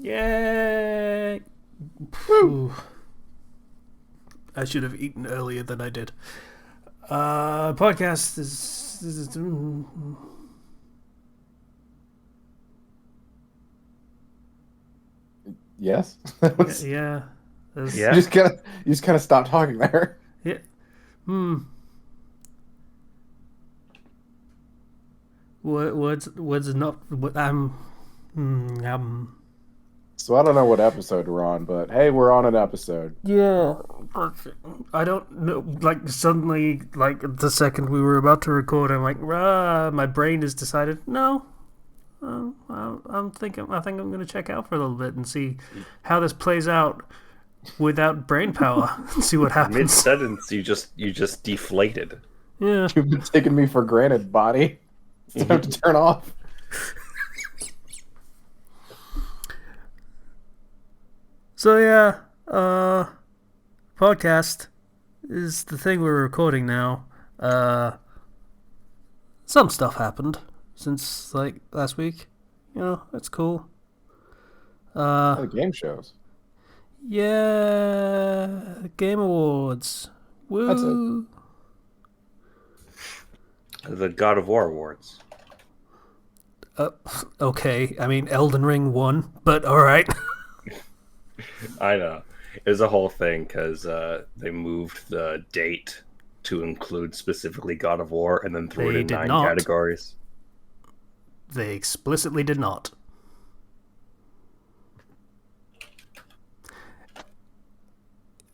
Yay! Woo! Ooh, I should have eaten earlier than I did. Podcast is Yes. yeah, yeah. You Yeah. just kind of stopped talking there. Yeah. Hmm. Words not what So I don't know what episode we're on, but hey, we're on an episode. yeah. I don't know. Like suddenly, like the second we were about to record, I'm like, my brain has decided no. I'm thinking. I think I'm going to check out for a little bit and see how this plays out without brain power. And see what Mid happens. sentence, you just deflated. Yeah. You've been taking me for granted, body. It's time to turn off. So yeah, podcast is the thing we're recording now. Some stuff happened since like last week. You know, it's cool. The game shows. Yeah, Game Awards. That's it. Woo! The God of War awards. Okay, I mean Elden Ring won, but all right. I know. It was a whole thing because they moved the date to include specifically God of War and then threw it They in did 9 not. categories. They explicitly did not.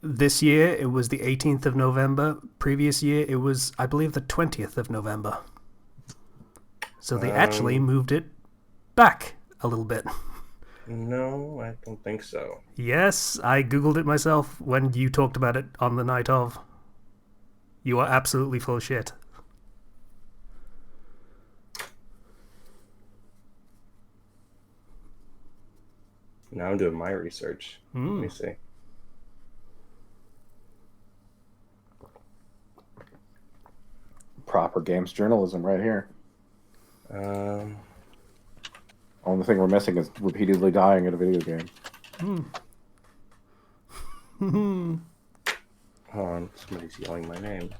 This year it was the 18th of November. Previous year it was, I believe, the 20th of November. So they actually moved it back a little bit. No, I don't think so. Yes, I googled it myself when you talked about it on the night of. You are absolutely full of shit. Now I'm doing my research. Let me see. Proper games journalism right here. Um, Only thing we're missing is repeatedly dying at a video game. hold on, somebody's yelling my name.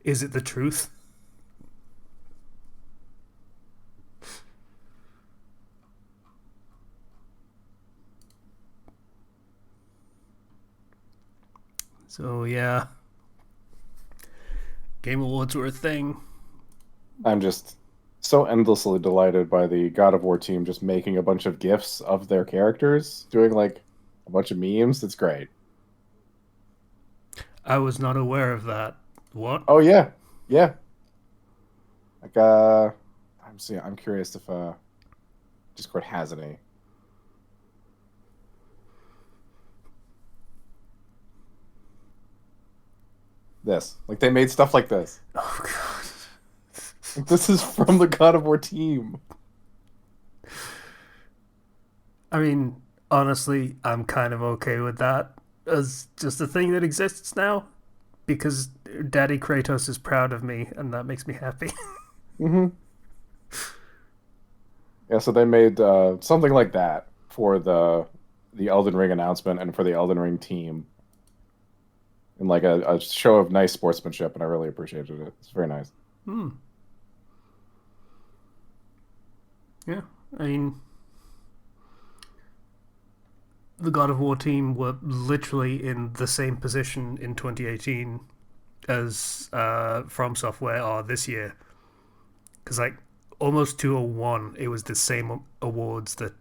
Is it the truth? So yeah, Game Awards were a thing. I'm just so endlessly delighted by the God of War team just making a bunch of GIFs of their characters, doing like a bunch of memes. It's great. I was not aware of that. What? Oh yeah, yeah. Like I'm curious if Discord has any. This, like, they made stuff like this. Oh god. This is from the God of War team. I mean, honestly, I'm kind of okay with that as just a thing that exists now because Daddy Kratos is proud of me and that makes me happy. Mm-hmm. Yeah, so they made something like that for the Elden Ring announcement and for the Elden Ring team. And like a show of nice sportsmanship, and I really appreciated it. It's very nice. Yeah, I mean, the God of War team were literally in the same position in 2018 as From Software are this year. Because, like, almost 201, it was the same awards that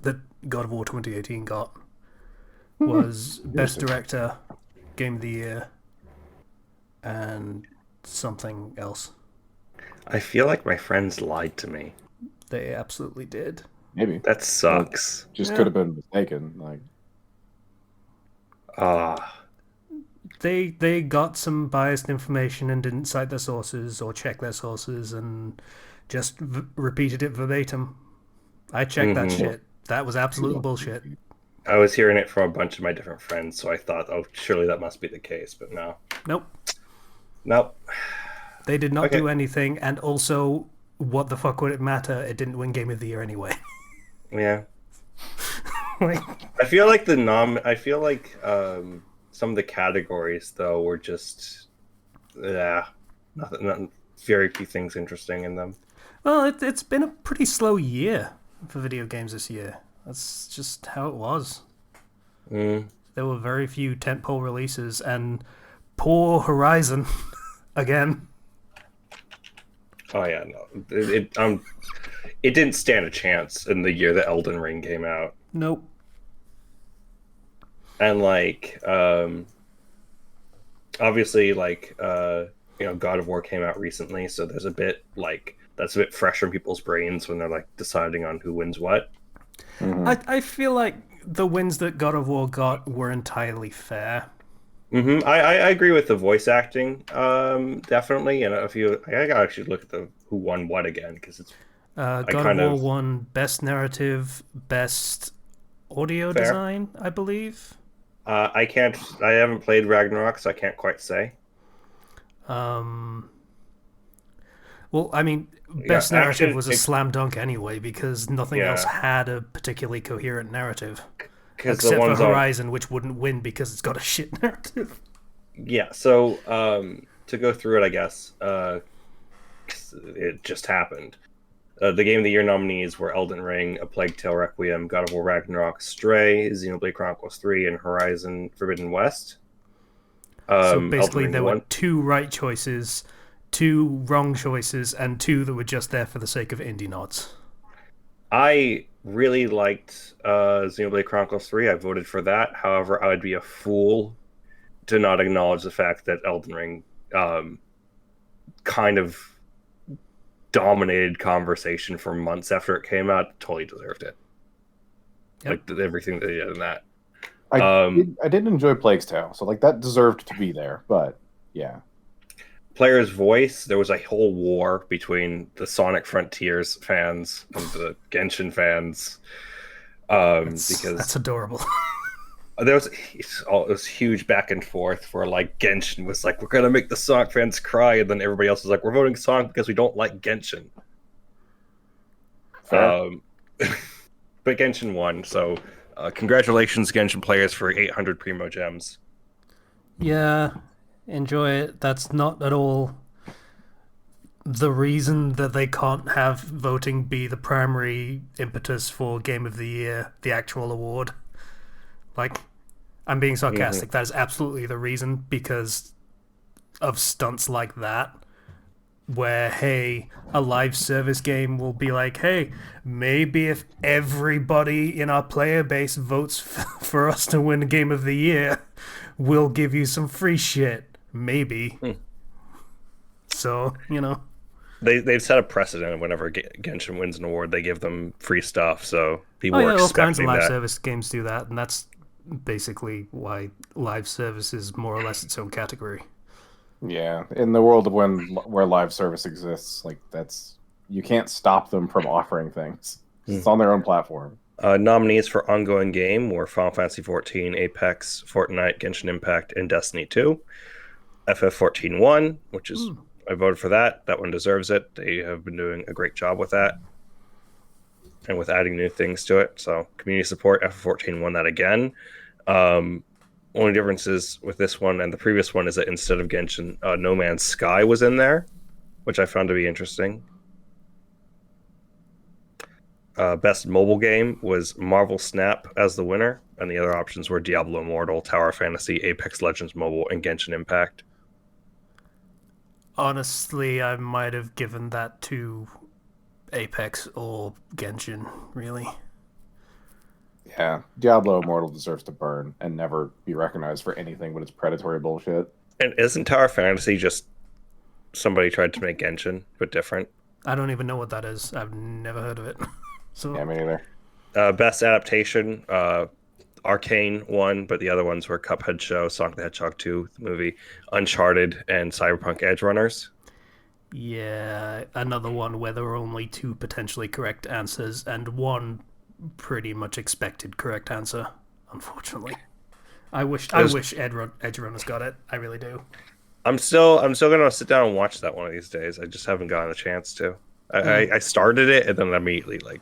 that God of War 2018 got. Was Best Director, Game of the Year, and something else. I feel like my friends lied to me. They absolutely did. Maybe That sucks. just Yeah. could have been mistaken. Like, They got some biased information and didn't cite their sources or check their sources and just repeated it verbatim. I checked that shit. That was absolute bullshit. I was hearing it from a bunch of my different friends, so I thought, oh, surely that must be the case, but no. Nope. Nope. They did not Okay. do anything, and also what the fuck would it matter? It didn't win Game of the Year anyway. Yeah. Like, I feel like some of the categories though were just yeah, nothing very few things interesting in them. well, it's been a pretty slow year for video games this year. That's just how it was. Mm. There were very few tentpole releases, and poor Horizon again. Oh yeah, no. It didn't stand a chance in the year that Elden Ring came out. Nope. And like obviously God of War came out recently, so there's a bit like that's a bit fresh in people's brains when they're like deciding on who wins what. Mhm. I feel like the wins that God of War got were entirely fair. I agree with the voice acting, definitely. And if you, I gotta actually look at the who won what again because it's I God of kind War of won Best Narrative, Best Audio fair. Design, I believe. I haven't played Ragnarok, so I can't quite say. Um, well, I mean, Yeah, Best Narrative action, was a slam dunk anyway because nothing else yeah, had a particularly coherent narrative. because the Except for ones on Horizon, which wouldn't win because it's got a shit narrative. yeah. So to go through it, I guess 'cause it just happened. The Game of the Year nominees were Elden Ring, A Plague Tale: Requiem, God of War: Ragnarok, Stray, Xenoblade Chronicles 3, and Horizon Forbidden West. So Elden basically, Ring there were won. two right choices, two wrong choices, and two that were just there for the sake of indie nods. I really liked Xenoblade Chronicles 3. I voted for that. However, I would be a fool to not acknowledge the fact that Elden Ring um, kind of dominated conversation for months after it came out. Totally deserved it. Yep. Like everything they did in that. I Um, did, I did enjoy Plague's Tale, so like that deserved to be there. But yeah, Player's voice, there was a whole war between the Sonic Frontiers fans and the Genshin fans That's because adorable. there was this huge back and forth where like Genshin was like, we're gonna make the Sonic fans cry, and then everybody else was like, we're voting Sonic because we don't like Genshin. fair. Um, but Genshin won, so congratulations, Genshin players, for 800 Primo Gems. Yeah, enjoy it. That's not at all the reason that they can't have voting be the primary impetus for Game of the Year, the actual award. Like, I'm being Hmm. sarcastic. That is absolutely the reason because of stunts like that. Where, hey, a live service game will be like, hey, maybe if everybody in our player base votes for us to win Game of the Year, we'll give you some free shit. Maybe. So, They've set a precedent whenever Genshin wins an award, they give them free stuff, so Oh people yeah, were all kinds of expecting live that. service games do that, and that's basically why live service is more or less its own category. Yeah, in the world of where live service exists, like that's you can't stop them from offering things. Hmm. It's on their own platform. Nominees for ongoing game were Final Fantasy 14, Apex, Fortnite, Genshin Impact, and Destiny 2. FF14 won, which is Hmm. I voted for that. That one deserves it. They have been doing a great job with that and with adding new things to it. So community support, FF14 won that again. Um, Only differences with this one and the previous one is that instead of Genshin, No Man's Sky was in there, which I found to be interesting. Best mobile game was Marvel Snap as the winner, and the other options were Diablo Immortal, Tower Fantasy, Apex Legends Mobile, and Genshin Impact. Honestly, I might have given that to Apex or Genshin, really. Yeah, Diablo Immortal deserves to burn and never be recognized for anything but its predatory bullshit. And isn't Tower Fantasy just somebody tried to make Genshin but different? I don't even know what that is. I've never heard of it. Yeah, So, me neither. Best adaptation, Arcane won, but the other ones were Cuphead Show, Sonic the Hedgehog 2, the movie, Uncharted, and Cyberpunk Edge Runners. yeah, another one where there were only two potentially correct answers and one pretty much expected correct answer, unfortunately. I wish Edge Runners got it. I really do. I'm still gonna sit down and watch that one of these days. I just haven't gotten a chance to. I started it and then immediately like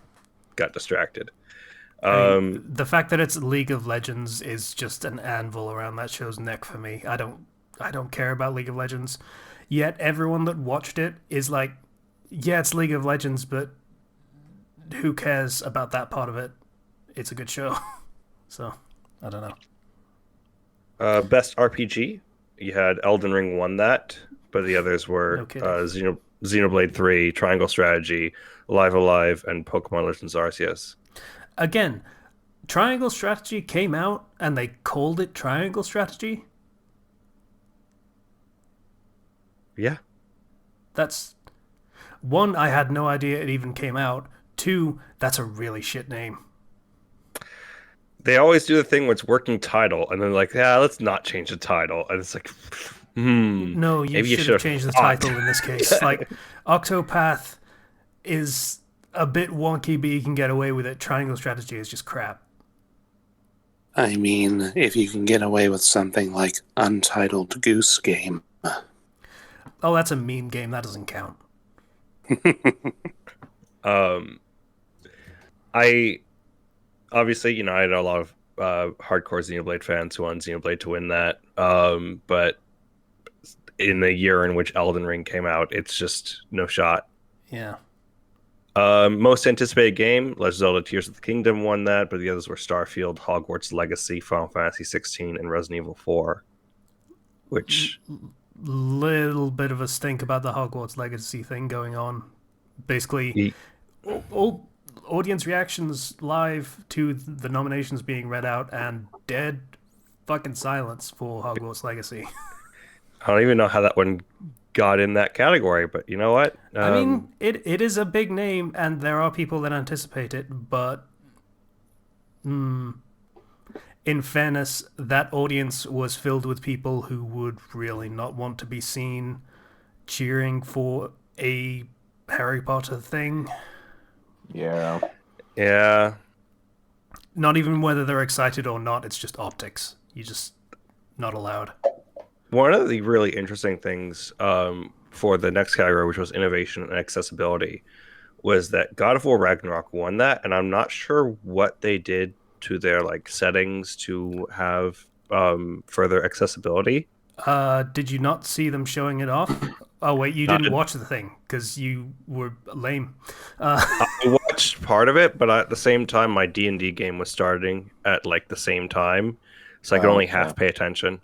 got distracted. I mean, Um, the fact that it's League of Legends is just an anvil around that show's neck for me. I don't care about League of Legends. Yet everyone that watched it is like, yeah, it's League of Legends, but who cares about that part of it? It's a good show. So, I don't know. Best RPG, you had Elden Ring won that, but the others No were kidding. Xenoblade 3, Triangle Strategy, Live Alive, and Pokemon Legends Arceus. Again, Triangle Strategy came out and they called it Triangle Strategy. Yeah, That's one, I had no idea it even came out. Two, that's a really shit name. they always do the thing where it's working title, and then like, yeah, let's not change the title, and it's like, No, you maybe you should should have have changed the thought. title in this case. Like, Octopath is a bit wonky, but you can get away with it. Triangle Strategy is just crap. I mean, if you can get away with something like Untitled Goose Game. Oh, that's a meme game. That doesn't count. um, I obviously, I had a lot of hardcore Xenoblade fans who want Xenoblade to win that. But in the year in which Elden Ring came out, it's just no shot. Yeah. Most anticipated game, Legend of Zelda: Tears of the Kingdom won that, but the others were Starfield, Hogwarts Legacy, Final Fantasy 16, and Resident Evil 4. Which Little bit of a stink about the Hogwarts Legacy thing going on. Basically, y- all audience reactions live to the nominations being read out and dead fucking silence for Hogwarts Legacy. I don't even know how that one got in that category, but you know what? I mean, it is a big name, and there are people that anticipate it, but in fairness, that audience was filled with people who would really not want to be seen cheering for a Harry Potter thing. Yeah. Yeah. Not even whether they're excited or not, it's just optics. You just not allowed. One of the really interesting things for the next category, which was innovation and accessibility, was that God of War Ragnarok won that, and I'm not sure what they did to their like settings to have further accessibility. Did you not see them showing it off? Oh wait, you Uh, didn't watch the thing because you were lame. I watched part of it, but at the same time, my D&D game was starting at like the same time, so I could only half pay attention.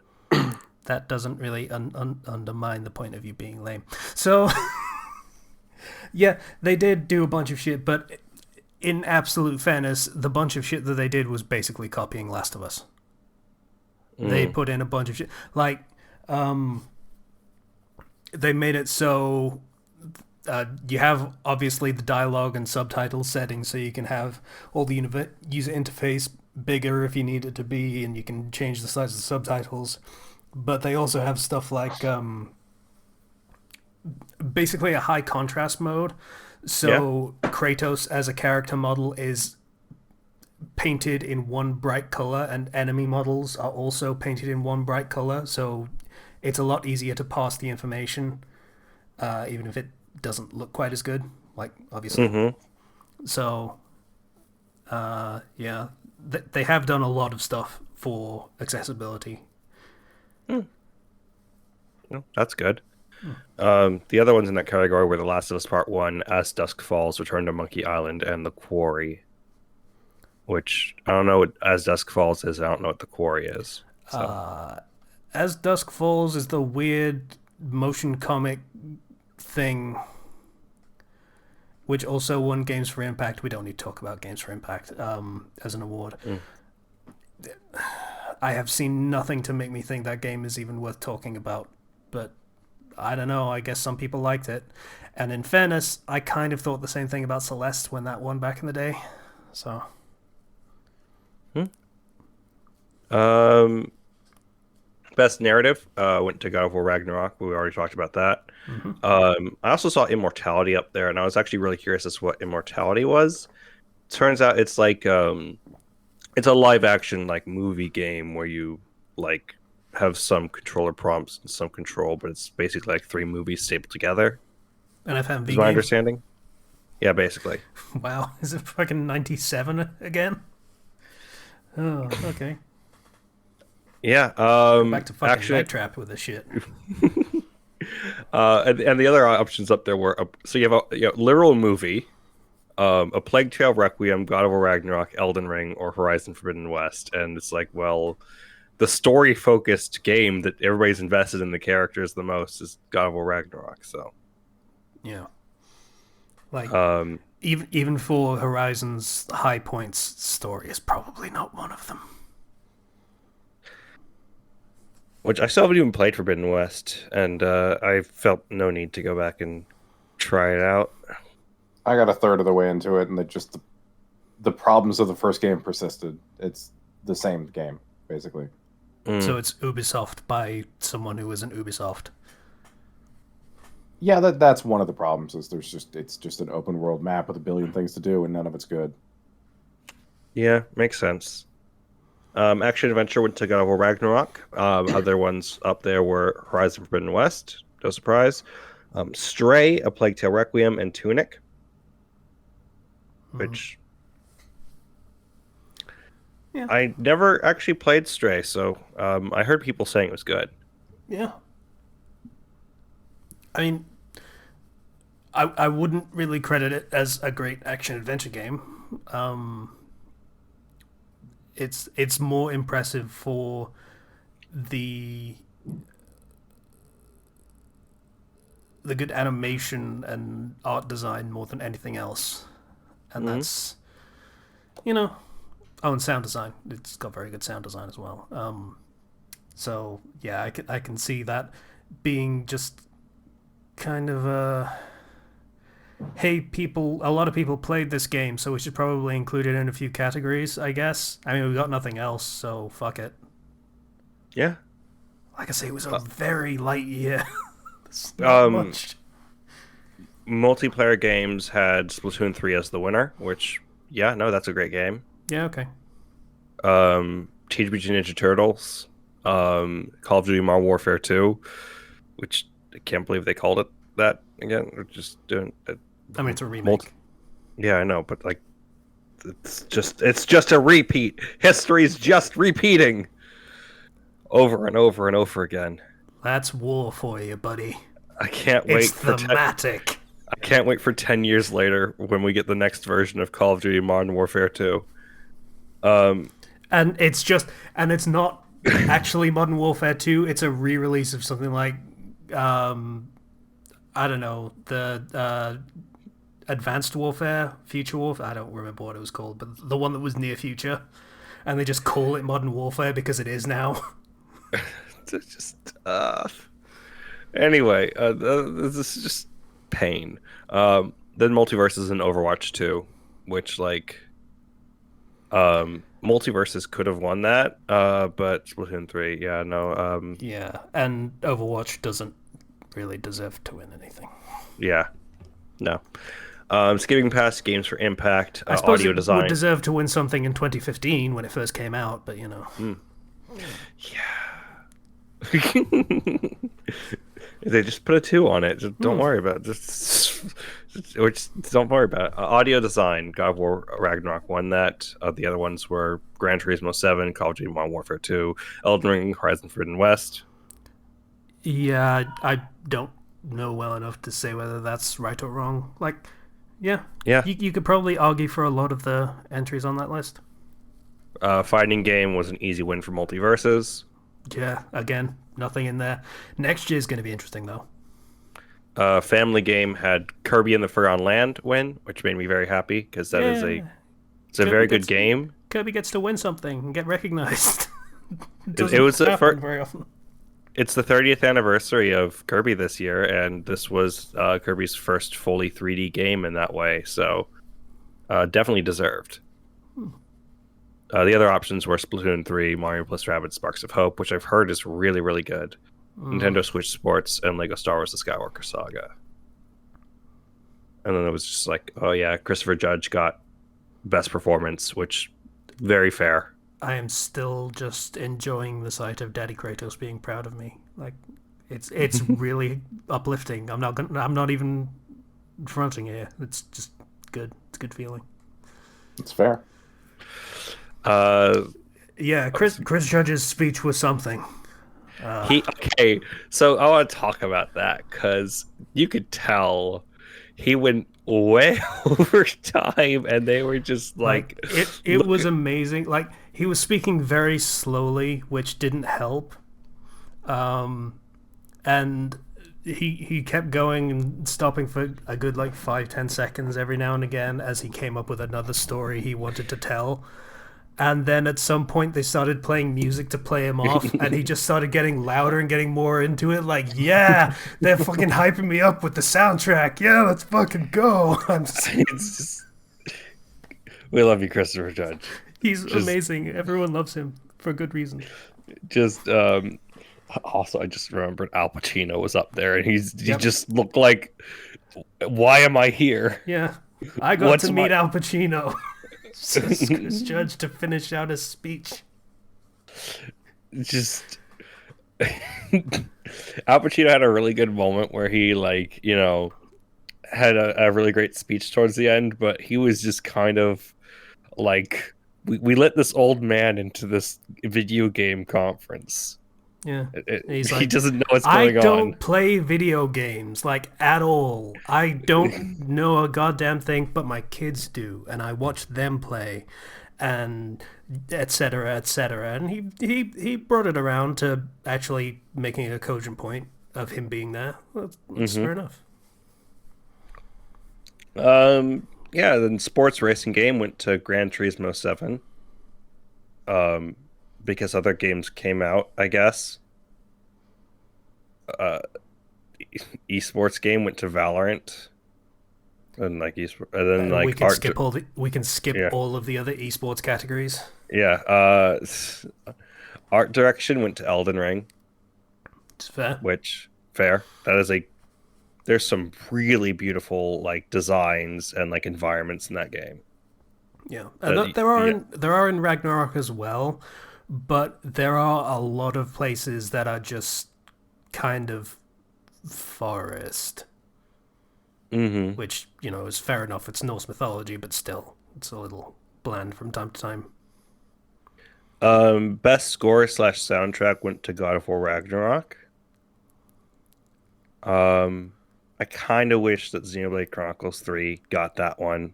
That doesn't really undermine the point of you being lame. So, yeah, they did do a bunch of shit, but in absolute fairness, the bunch of shit that they did was basically copying Last of Us. They put in a bunch of shit. Like, they made it so you have obviously the dialogue and subtitle settings, so you can have all the user interface bigger if you need it to be, and you can change the size of the subtitles. But they also have stuff like basically a high contrast mode. So Kratos as a character model is painted in one bright color, and enemy models are also painted in one bright color. So it's a lot easier to pass the information, even if it doesn't look quite as good. Like obviously, so yeah, they have done a lot of stuff for accessibility. No, that's good. The other ones in that category were The Last of Us Part 1, As Dusk Falls, Return to Monkey Island, and The Quarry. Which, I don't know what As Dusk Falls is, I don't know what The Quarry is. So. As Dusk Falls is the weird motion comic thing, which also won Games for Impact. We don't need to talk about Games for Impact as an award. I have seen nothing to make me think that game is even worth talking about, but I don't know. I guess some people liked it. And in fairness, I kind of thought the same thing about Celeste when that won back in the day. So. Best narrative went to God of War Ragnarok. We already talked about that. I also saw Immortality up there, and I was actually really curious as to what Immortality was. Turns out it's like it's a live action like movie game where you like have some controller prompts and some control, but it's basically like 3 movies stapled together. An FMV Is my game? understanding. Yeah, basically. Wow, is it fucking 97 again? Oh, okay. Yeah. Go back to fucking Action. Night Trap with this shit. And the other options up there were so you have a literal movie, a Plague Tale Requiem, God of War Ragnarok, Elden Ring, or Horizon Forbidden West. And it's like, well, the story focused game that everybody's invested in the characters the most is God of War Ragnarok. So Yeah. Like, um, even for Horizon's high points, story is probably not one of them. which I still haven't even played Forbidden West, and I felt no need to go back and try it out. I got a third of the way into it, and the problems of the first game persisted. It's the same game, basically. So it's Ubisoft by someone who isn't Ubisoft. Yeah, that's one of the problems. Is it's just an open world map with a billion things to do, and none of it's good. Yeah, makes sense. Action adventure went to God of War Ragnarok. Other ones up there were Horizon Forbidden West, no surprise. Stray, A Plague Tale Requiem, and Tunic, which Yeah. I never actually played Stray, so I heard people saying it was good. Yeah. I mean, I wouldn't really credit it as a great action adventure game. It's more impressive for the good animation and art design more than anything else, and that's oh, and sound design. It's got very good sound design as well. So yeah, I can see that being just kind of hey, people, a lot of people played this game, so we should probably include it in a few categories, I guess. I mean, we got nothing else, so fuck it. Yeah. Like I say, it was a very light year. It's not much. Multiplayer games had Splatoon 3 as the winner, which, yeah, no, that's a great game. Yeah, okay. Teenage Mutant Ninja Turtles, Call of Duty Modern Warfare 2, which I can't believe they called it that again. They're just doing it. I mean, it's a remake. Yeah, I know, but like, it's just a repeat. History's just repeating over and over and over again. That's war for you, buddy. I can't wait. It's thematic. I can't wait for 10 years later when we get the next version of Call of Duty Modern Warfare 2. And it's not actually Modern Warfare 2. It's a re-release of something like, I don't know, the Advanced Warfare, Future Warfare. I don't remember what it was called, but the one that was near future, and they just call it Modern Warfare because it is now. It's just anyway, this is just pain. Then Multiverses and Overwatch 2, which like Multiverses could have won that, but Splatoon 3, yeah, no. Yeah, and Overwatch doesn't really deserve to win anything. Yeah, no. Skipping past games for impact, I suppose audio it design. would deserve to win something in 2015 when it first came out, but you know. Yeah. They just put a 2 on it. Just don't worry about it. Just don't worry about it. Audio design, God of War Ragnarok won that. The other ones were Gran Turismo 7, Call of Duty Modern Warfare 2, Elden Ring, Horizon Forbidden West. Yeah, I don't know well enough to say whether that's right or wrong. Like, yeah. You could probably argue for a lot of the entries on that list. Fighting game was an easy win for Multiverses. Yeah, again, nothing in there. Next year's going to be interesting, though. Family game had Kirby and the Forgotten Land win, which made me very happy because it's a very good game. Kirby gets to win something and get recognized. It was very often. It's the 30th anniversary of Kirby this year, and this was Kirby's first fully 3D game in that way, so definitely deserved. The other options were Splatoon 3, Mario plus Rabbids Sparks of Hope, which I've heard is really, really good. Nintendo Switch Sports, and Lego Star Wars The Skywalker Saga. And then it was just like, oh yeah, Christopher Judge got Best Performance, which, very fair. I am still just enjoying the sight of Daddy Kratos being proud of me. Like, it's really uplifting. I'm not even fronting here. It's just good. It's a good feeling. It's fair. Yeah, Chris Judge's speech was something. Okay, so I want to talk about that because you could tell he went way over time, and they were just like it was amazing. Like he was speaking very slowly, which didn't help. And he kept going and stopping for a good like 5-10 seconds every now and again as he came up with another story he wanted to tell. And then at some point they started playing music to play him off, and he just started getting louder and getting more into it. Like, yeah, they're fucking hyping me up with the soundtrack. Yeah, let's fucking go. It's just... We love you, Christopher Judge. He's amazing. Everyone loves him for good reason. Just also, I just remembered Al Pacino was up there, and he just looked like, why am I here? Yeah, I got to meet Al Pacino. Chris Judge to finish out his speech. Just Al Pacino had a really good moment where he had a really great speech towards the end, but he was just kind of like, we let this old man into this video game conference. Yeah, he doesn't know what's going on. I don't play video games, like, at all. I don't know a goddamn thing, but my kids do, and I watch them play, and etc. etc. And he brought it around to actually making a cogent point of him being there. That's fair enough. Yeah, then sports racing game went to Gran Turismo 7. Because other games came out, I guess. Esports game went to Valorant, and like and then like we can skip all of the other esports categories. Yeah, art direction went to Elden Ring. It's fair. Fair. That is there's some really beautiful like designs and like environments in that game. Yeah, there are in Ragnarok as well. But there are a lot of places that are just kind of forest. Which, is fair enough. It's Norse mythology, but still, it's a little bland from time to time. Best score / soundtrack went to God of War Ragnarok. I kind of wish that Xenoblade Chronicles 3 got that one,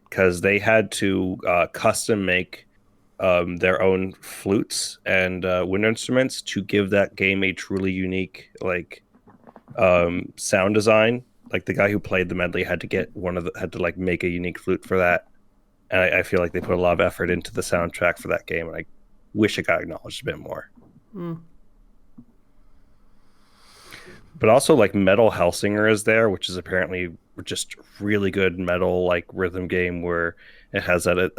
because they had to custom make their own flutes and wind instruments to give that game a truly unique sound design. Like the guy who played the medley had to make a unique flute for that, and I feel like they put a lot of effort into the soundtrack for that game, and I wish it got acknowledged a bit more. But also like Metal Hellsinger is there, which is apparently just really good metal like rhythm game where it has that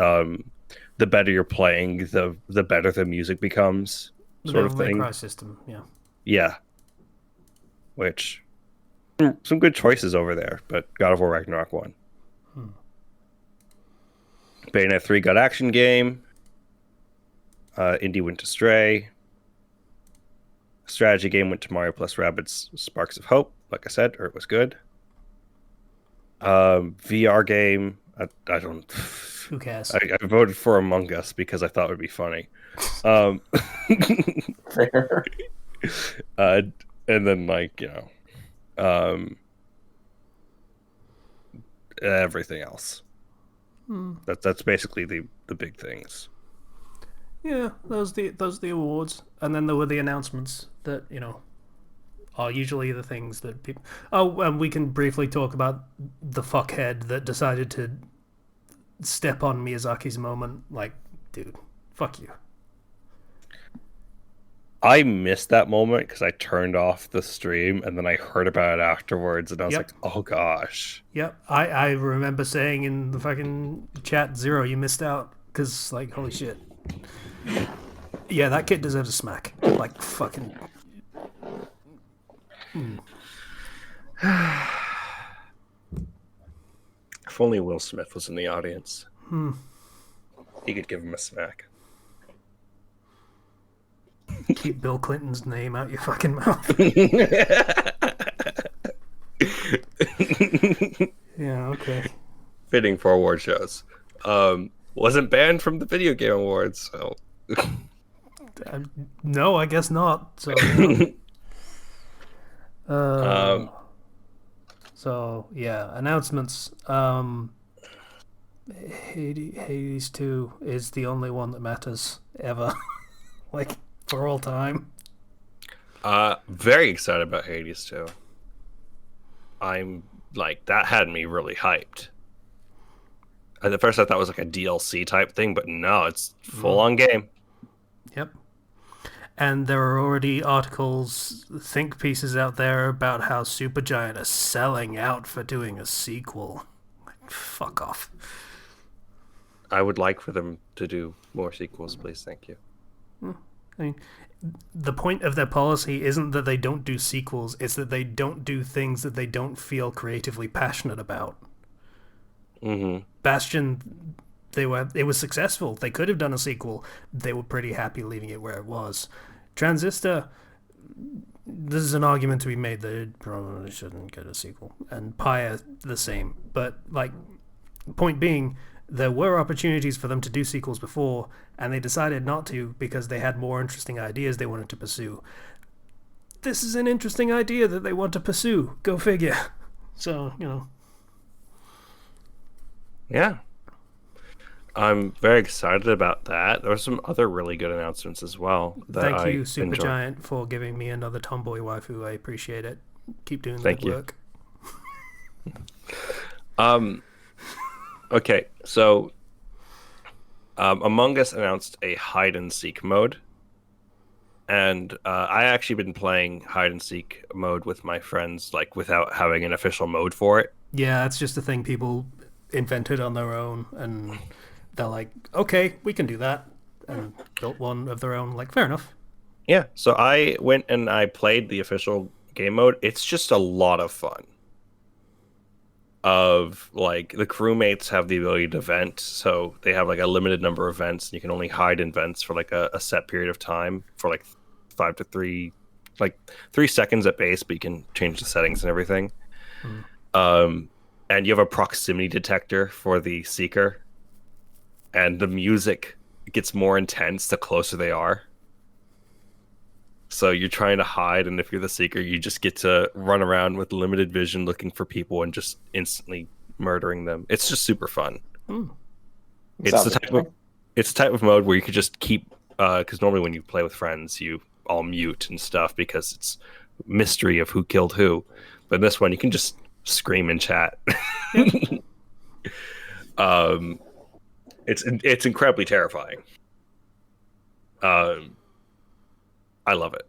the better you're playing, the better the music becomes, sort of thing. Cry system, yeah. Yeah. Which, some good choices over there, but God of War Ragnarok won. Bayonetta 3 got action game. Indie went to Stray. Strategy game went to Mario plus Rabbids Sparks of Hope, like I said, or it was good. VR game, I don't... Who cares? I voted for Among Us because I thought it would be funny. Fair. And then, everything else. That's basically the big things. Yeah, those are the awards, and then there were the announcements that are usually the things that people. Oh, and we can briefly talk about the fuckhead that decided to step on Miyazaki's moment. Like, dude, fuck you. I missed that moment because I turned off the stream and then I heard about it afterwards, and I was like, oh gosh. Yep, I remember saying in the fucking chat, Zero, you missed out, because, like, holy shit. Yeah, that kid deserves a smack. Like, fucking... If only Will Smith was in the audience. He could give him a smack. Keep Bill Clinton's name out your fucking mouth. Yeah, okay. fitting for award shows. Wasn't banned from the video game awards, so No, I guess not. So, yeah. um, So yeah, announcements. Hades 2 is the only one that matters ever, like for all time. very excited about Hades too. I'm like that had me really hyped. At first, I thought it was like a DLC type thing, but no, it's full on game. Yep. And there are already articles, think pieces out there about how Supergiant are selling out for doing a sequel. Like, fuck off. I would like for them to do more sequels, please. Thank you. I mean, the point of their policy isn't that they don't do sequels, it's that they don't do things that they don't feel creatively passionate about. Mm-hmm. Bastion, it was successful. They could have done a sequel. They were pretty happy leaving it where it was. Transistor, this is an argument to be made that it probably shouldn't get a sequel. And Pyre, the same. But, like, point being, there were opportunities for them to do sequels before, and they decided not to because they had more interesting ideas they wanted to pursue. This is an interesting idea that they want to pursue. Go figure. So, you know. Yeah. I'm very excited about that. There were some other really good announcements as well. Thank you, Supergiant, for giving me another tomboy waifu. I appreciate it. Keep doing the good work. Okay, so Among Us announced a hide and seek mode, and I actually been playing hide and seek mode with my friends, like without having an official mode for it. Yeah, it's just a thing people invented on their own, and they're like, okay, we can do that, and built one of their own. Like, fair enough. Yeah, so I went and I played the official game mode. It's just a lot of fun. Of like the crewmates have the ability to vent, so they have like a limited number of vents, and you can only hide in vents for like a set period of time for like 3 seconds at base, but you can change the settings and everything. And you have a proximity detector for the seeker, and the music gets more intense the closer they are. So you're trying to hide, and if you're the seeker, you just get to run around with limited vision looking for people and just instantly murdering them. It's just super fun. It's the type of mode where you could just keep because normally when you play with friends, you all mute and stuff because it's mystery of who killed who. But in this one, you can just scream and chat. It's incredibly terrifying. I love it.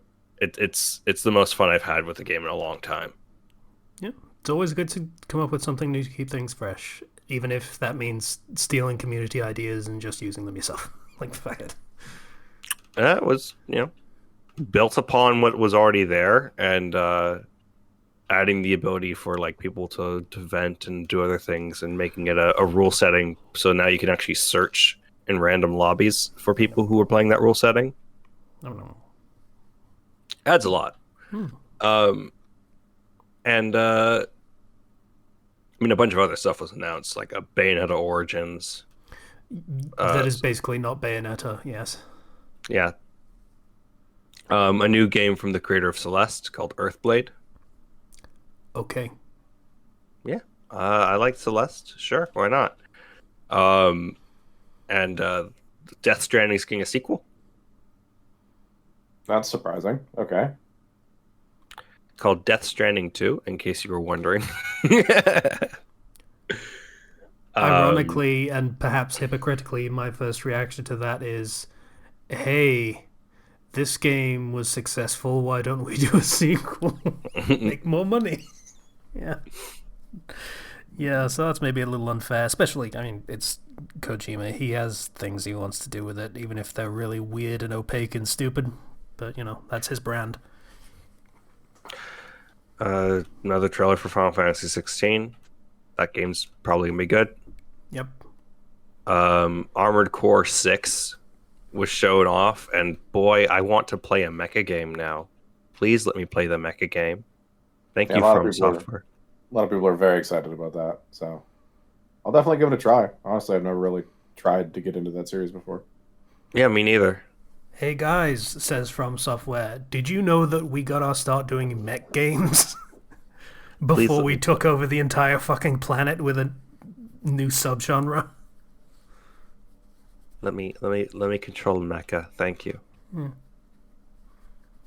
It's the most fun I've had with a game in a long time. Yeah, it's always good to come up with something new to keep things fresh, even if that means stealing community ideas and just using them yourself. Like, fuck it. That was, built upon what was already there, and adding the ability for like people to vent and do other things, and making it a rule setting, so now you can actually search in random lobbies for people who are playing that rule setting. I don't know. Adds a lot. And a bunch of other stuff was announced, like a Bayonetta Origins. That is basically not Bayonetta, yes. Yeah. A new game from the creator of Celeste called Earthblade. Okay. Yeah. I like Celeste. Sure, why not? And Death Stranding's getting a sequel. That's surprising. Okay. Called Death Stranding 2, in case you were wondering. Ironically, and perhaps hypocritically, my first reaction to that is, hey, this game was successful, why don't we do a sequel? Make more money. Yeah. Yeah, so that's maybe a little unfair, especially, it's Kojima. He has things he wants to do with it, even if they're really weird and opaque and stupid. But, that's his brand. Another trailer for Final Fantasy 16. That game's probably going to be good. Yep. Armored Core 6 was shown off, and boy, I want to play a mecha game now. Please let me play the mecha game. Thank you, From Software. A lot of people are very excited about that. So I'll definitely give it a try. Honestly, I've never really tried to get into that series before. Yeah, me neither. Hey guys, says From Software, did you know that we got our start doing mech games Please before let we me took over the entire fucking planet with a new subgenre? Let me control Mecha. Thank you.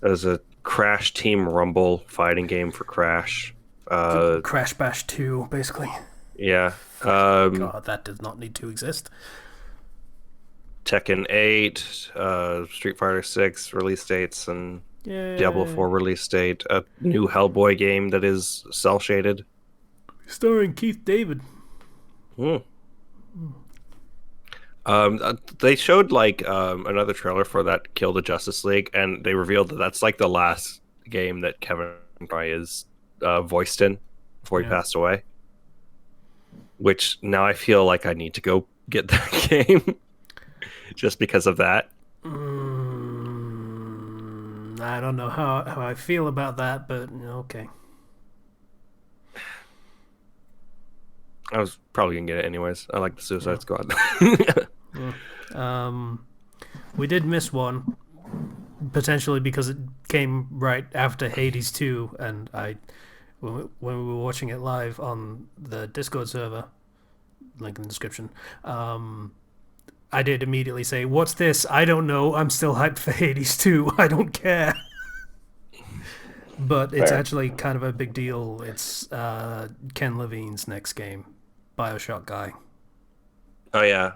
There's a Crash Team Rumble fighting game for Crash. Crash Bash 2, basically. Yeah. God, that does not need to exist. Tekken 8, Street Fighter 6 release dates, and Yay. Diablo 4 release date. A new Hellboy game that is cel shaded. Starring Keith David. They showed like another trailer for that Kill the Justice League, and they revealed that that's like the last game that Kevin Fry is voiced in before he passed away. Which now I feel like I need to go get that game just because of that. I don't know how I feel about that, but okay. I was probably gonna get it anyways. I like the Suicide Squad. We did miss one, potentially because it came right after Hades 2, and when we were watching it live on the Discord server, link in the description, I did immediately say, "What's this? I don't know. I'm still hyped for Hades 2. I don't care." But it's actually kind of a big deal. It's Ken Levine's next game, BioShock guy. Oh yeah,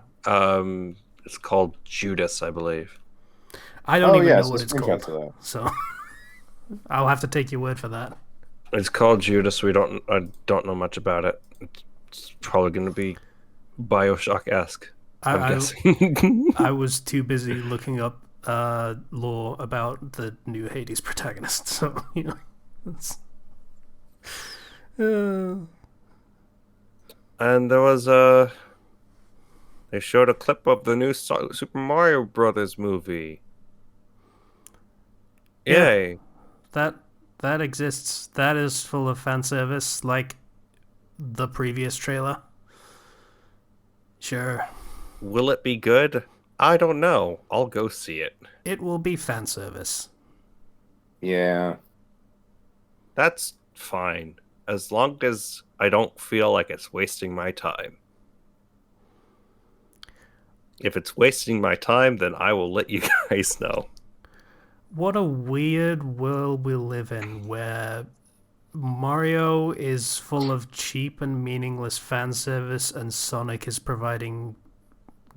it's called Judas, I believe. I don't even know what it's called, that. so I'll have to take your word for that. It's called Judas. I don't know much about it. It's probably going to be BioShock-esque. I'm guessing. I was too busy looking up lore about the new Hades protagonist, so it's. And there was they showed a clip of the new Super Mario Brothers movie. Yay! That exists. That is full of fan service, like the previous trailer. Sure. Will it be good? I don't know. I'll go see it. It will be fan service. Yeah. That's fine. As long as I don't feel like it's wasting my time. If it's wasting my time, then I will let you guys know. What a weird world we live in, where Mario is full of cheap and meaningless fan service, and Sonic is providing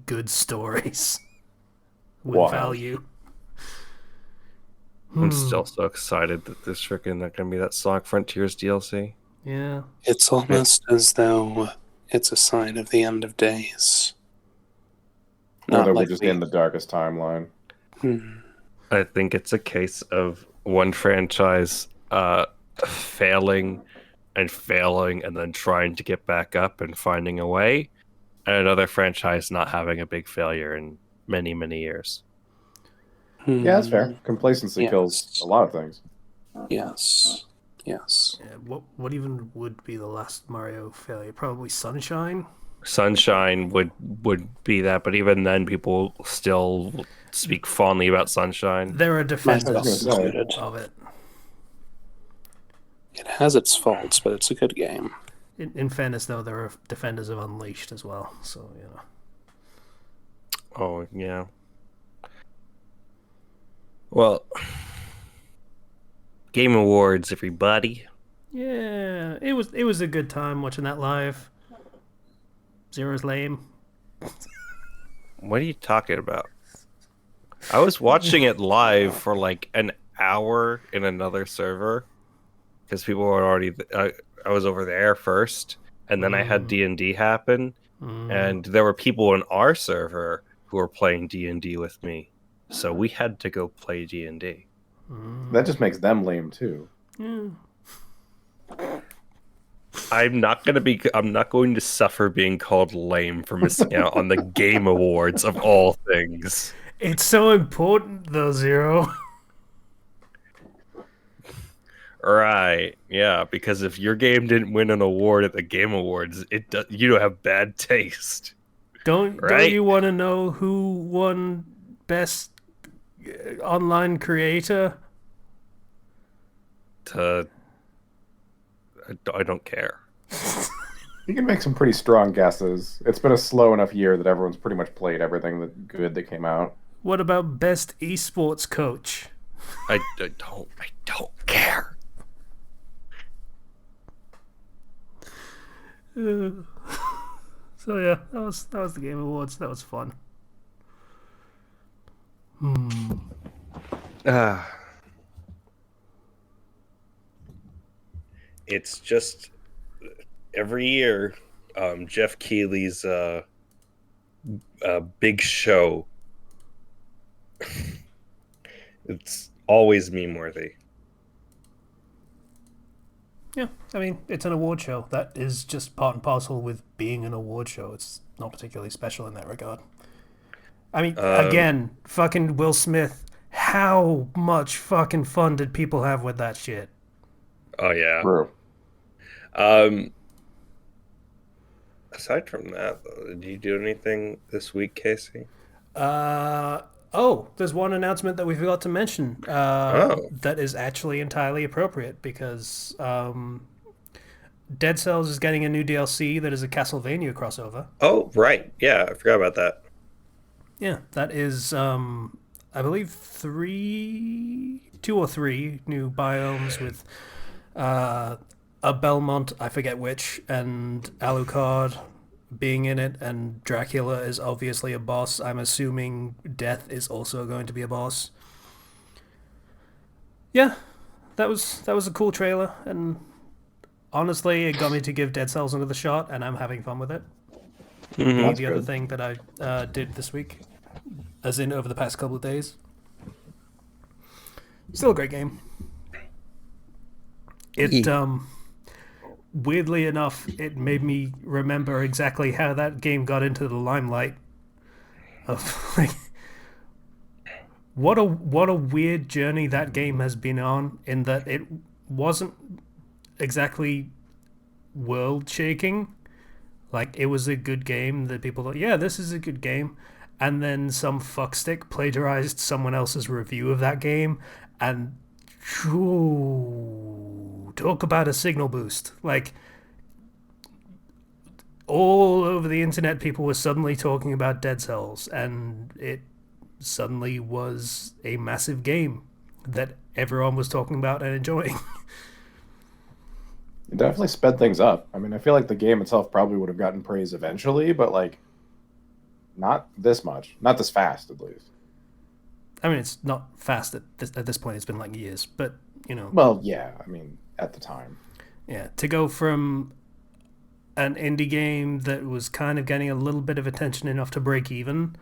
good stories with value. I'm still so excited that there's freaking not going to be that Sonic Frontiers DLC. Yeah. It's almost as though it's a sign of the end of days. Not that we're just in the darkest timeline. I think it's a case of one franchise failing and then trying to get back up and finding a way, and another franchise not having a big failure in many, many years. Yeah, that's fair. Complacency kills a lot of things. Yes. Yeah, what even would be the last Mario failure? Probably Sunshine? Sunshine would be that, but even then people still speak fondly about Sunshine. There are defenders of it. It has its faults, but it's a good game. In fairness, though, there are defenders of Unleashed as well, so, Oh, yeah. Well, Game Awards, everybody. Yeah, it was a good time watching that live. Zero's lame. What are you talking about? I was watching it live for like an hour in another server because people were already. I was over there first, and then I had D&D happen, and there were people in our server who were playing D&D with me, so we had to go play D&D. That just makes them lame too. I'm not going to suffer being called lame for missing out on the Game Awards of all things. It's so important, though, Zero. Right. Yeah, because if your game didn't win an award at the Game Awards, you don't have bad taste. Don't Right? you want to know who won best online creator? I don't care. You can make some pretty strong guesses. It's been a slow enough year that everyone's pretty much played everything that came out. What about best esports coach? I don't care. So yeah, that was the Game Awards. That was fun. It's just every year, Jeff Keighley's big show. It's always meme worthy. Yeah, I mean, it's an award show. That is just part and parcel with being an award show. It's not particularly special in that regard. I mean, again, fucking Will Smith. How much fucking fun did people have with that shit? Oh yeah. True. Aside from that, though, did you do anything this week, Casey? There's one announcement that we forgot to mention Oh. that is actually entirely appropriate because Dead Cells is getting a new DLC that is a Castlevania crossover. Oh, right. Yeah, I forgot about that. Yeah, that is, I believe, two or three new biomes with a Belmont, I forget which, and Alucard being in it, and Dracula is obviously a boss. I'm assuming Death is also going to be a boss. Yeah, that was a cool trailer, and honestly, it got me to give Dead Cells another shot, and I'm having fun with it. That's The other good. thing that I did this week, as in over the past couple of days. Still a great game. It weirdly enough, it made me remember exactly how that game got into the limelight. Of like, what a weird journey that game has been on. In that it wasn't exactly world shaking. Like, it was a good game that people thought, yeah, this is a good game. And then some fuckstick plagiarized someone else's review of that game, and talk about a signal boost. Like, all over the internet, people were suddenly talking about Dead Cells, and it suddenly was a massive game that everyone was talking about and enjoying. It definitely sped things up. I mean, I feel like the game itself probably would have gotten praise eventually, but like not this much, not this fast at least. I mean, it's not fast at this point. It's been like years, but you know. Well, yeah, I mean, at the time. Yeah, to go from an indie game that was kind of getting a little bit of attention enough to break even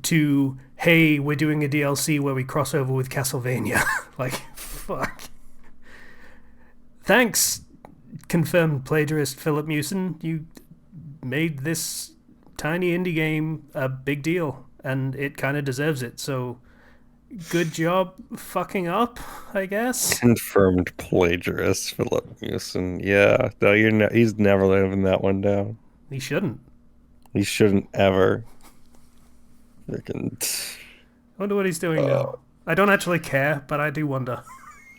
to, hey, we're doing a DLC where we cross over with Castlevania. Like, fuck. Thanks, confirmed plagiarist Philip Mewson. You made this tiny indie game a big deal, and it kind of deserves it. So, good job fucking up, I guess. Confirmed plagiarist Philip Mewson. Yeah, no, he's never living that one down. He shouldn't. He shouldn't ever. Freaking. I wonder what he's doing now. I don't actually care, but I do wonder.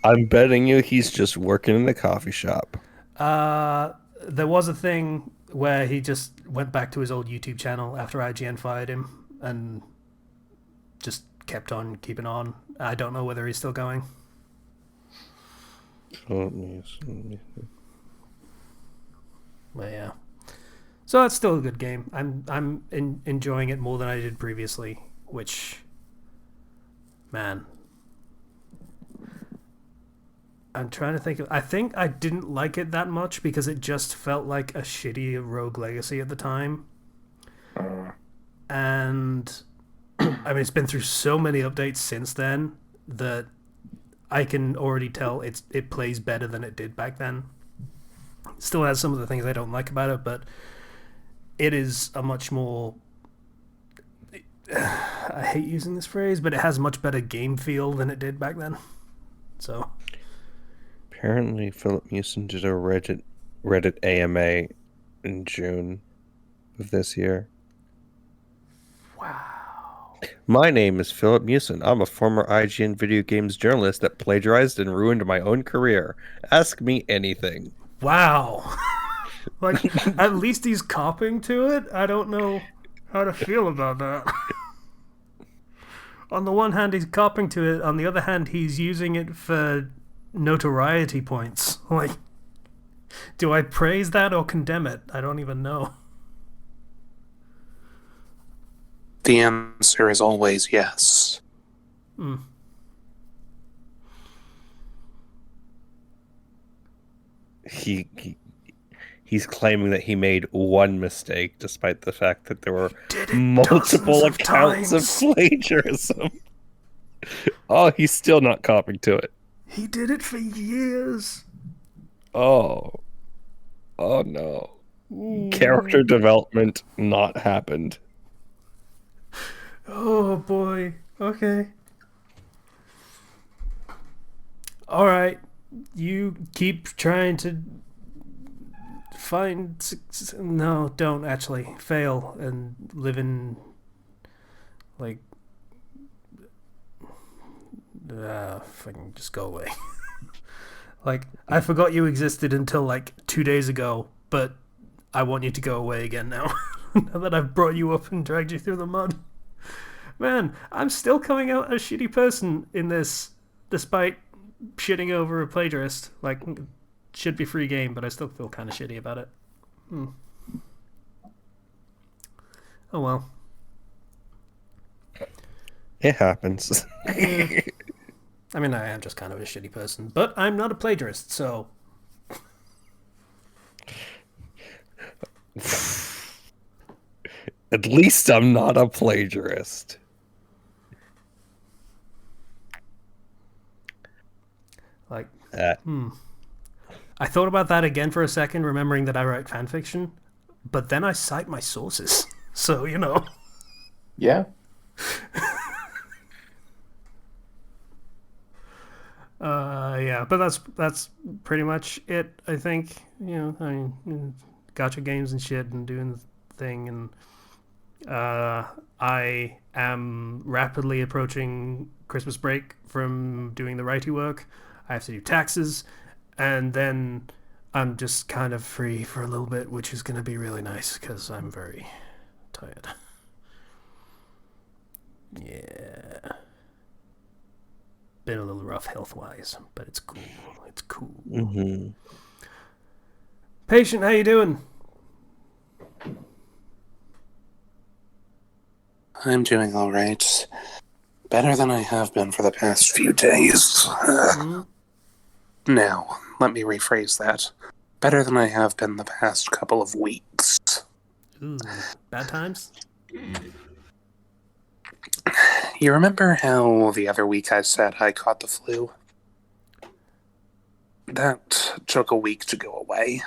I'm betting you he's just working in the coffee shop. There was a thing where he just went back to his old YouTube channel after IGN fired him and just kept on keeping on. I don't know whether he's still going. Oh, But yeah. So that's still a good game. I'm enjoying it more than I did previously, which, man, I'm trying to think of. I think I didn't like it that much because it just felt like a shitty Rogue Legacy at the time. And I mean, it's been through so many updates since then that I can already tell it plays better than it did back then. Still has some of the things I don't like about it, but it is a much more. I hate using this phrase, but it has much better game feel than it did back then. So Apparently, Philip Mewson did a Reddit AMA in June of this year. Wow. My name is Philip Mewson. I'm a former IGN video games journalist that plagiarized and ruined my own career. Ask me anything. Wow. Like, at least he's copping to it. I don't know how to feel about that. On the one hand, he's copping to it. On the other hand, he's using it for notoriety points. Like, do I praise that or condemn it? I don't even know. The answer is always yes. Hmm. He's claiming that he made one mistake, despite the fact that there were Did it multiple dozens of accounts of times. plagiarism. Oh, he's still not copying to it. He did it for years. Oh no. Character development not happened. Oh boy. Okay. Alright. You keep trying to find. No, don't actually. Fail and live in. Like. Fucking just go away. Like, I forgot you existed until like 2 days ago, but I want you to go away again now. Now that I've brought you up and dragged you through the mud. Man, I'm still coming out a shitty person in this, despite shitting over a plagiarist. Like, should be free game, but I still feel kind of shitty about it. Oh well. It happens. I mean, I am just kind of a shitty person, but I'm not a plagiarist, so. At least I'm not a plagiarist. Like, I thought about that again for a second, remembering that I write fanfiction, but then I cite my sources. So, you know. Yeah. Yeah, but that's pretty much it, I think. You know, I mean, gacha games and shit and doing the thing, and I am rapidly approaching Christmas break from doing the righty work. I have to do taxes, and then I'm just kind of free for a little bit, which is going to be really nice because I'm very tired. Yeah. Been a little rough health-wise, but it's cool. It's cool. Mm-hmm. Patient, how you doing? I'm doing all right. Better than I have been for the past few days. Now, let me rephrase that. Better than I have been the past couple of weeks. Ooh, bad times? You remember how the other week I said I caught the flu? That took a week to go away.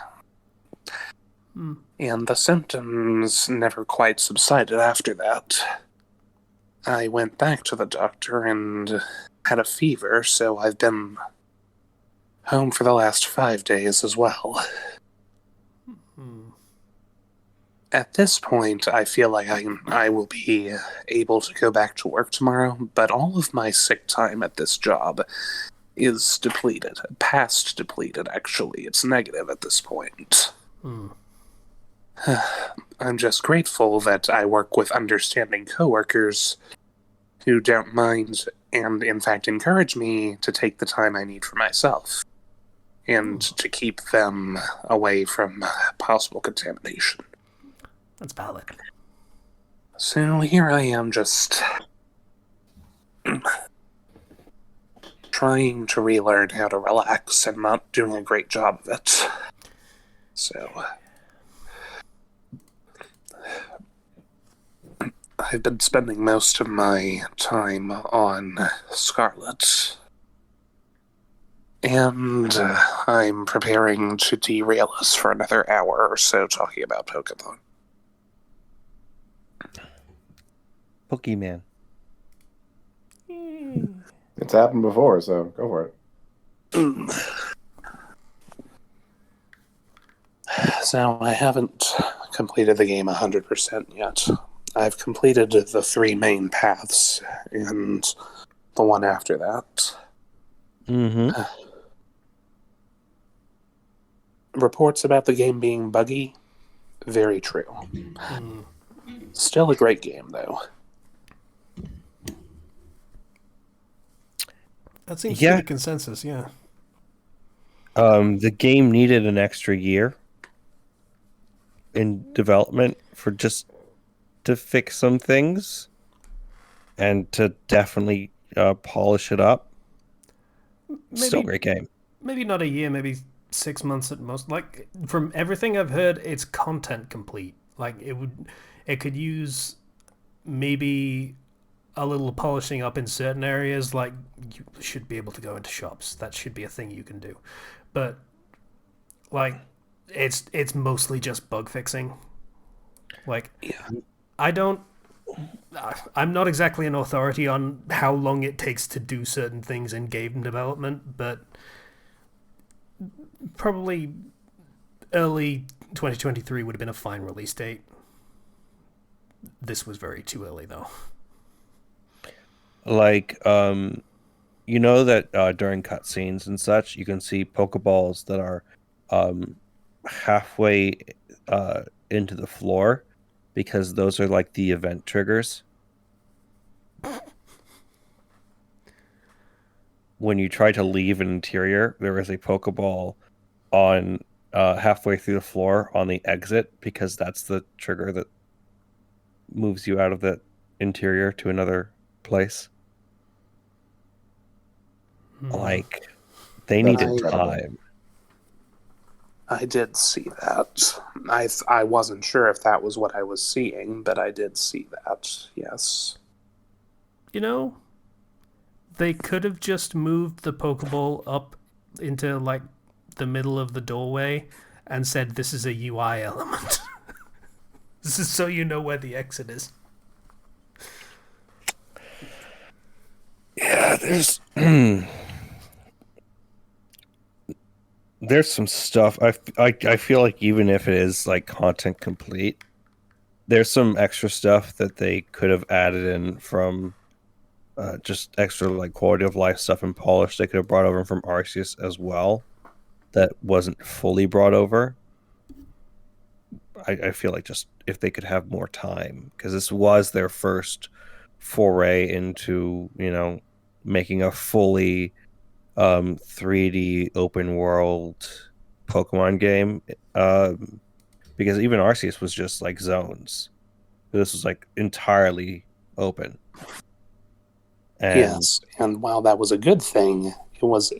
And the symptoms never quite subsided after that. I went back to the doctor and had a fever, so I've been home for the last 5 days as well. At this point, I feel like I will be able to go back to work tomorrow, but all of my sick time at this job is depleted. Past depleted, actually. It's negative at this point. I'm just grateful that I work with understanding coworkers who don't mind and, in fact, encourage me to take the time I need for myself and to keep them away from possible contamination. That's valid. So here I am just trying to relearn how to relax and not doing a great job of it. So I've been spending most of my time on Scarlet. And I'm preparing to derail us for another hour or so talking about Pokemon. Pokemon. It's happened before, so go for it. So I haven't completed the game 100% yet. I've completed the 3 main paths and the one after that. Mm-hmm. Reports about the game being buggy, very true. Still a great game, though. That seems to be the consensus, yeah. The game needed an extra year in development for just to fix some things and to definitely polish it up. Still a great game. Maybe not a year, maybe 6 months at most. Like, from everything I've heard, it's content complete. Like, it could use maybe a little polishing up in certain areas. Like, you should be able to go into shops. That should be a thing you can do. But like, it's mostly just bug fixing. Like, I'm not exactly an authority on how long it takes to do certain things in game development, but probably early 2023 would have been a fine release date. This was very too early, though. Like, you know that during cutscenes and such, you can see Pokeballs that are halfway into the floor because those are like the event triggers. When you try to leave an interior, there is a Pokeball on halfway through the floor on the exit because that's the trigger that moves you out of the interior to another place. Like, they needed time. I did see that. I wasn't sure if that was what I was seeing, but I did see that, yes. You know, they could have just moved the Pokeball up into, like, the middle of the doorway and said, this is a UI element. This is so you know where the exit is. Yeah, there's some stuff. I feel like even if it is like content complete, there's some extra stuff that they could have added in from just extra like quality of life stuff and polish they could have brought over from Arceus as well that wasn't fully brought over. I feel like just if they could have more time, because this was their first foray into, you know, making a fully 3D open world Pokemon game, because even Arceus was just like zones. This was like entirely open. And yes, and while that was a good thing, it was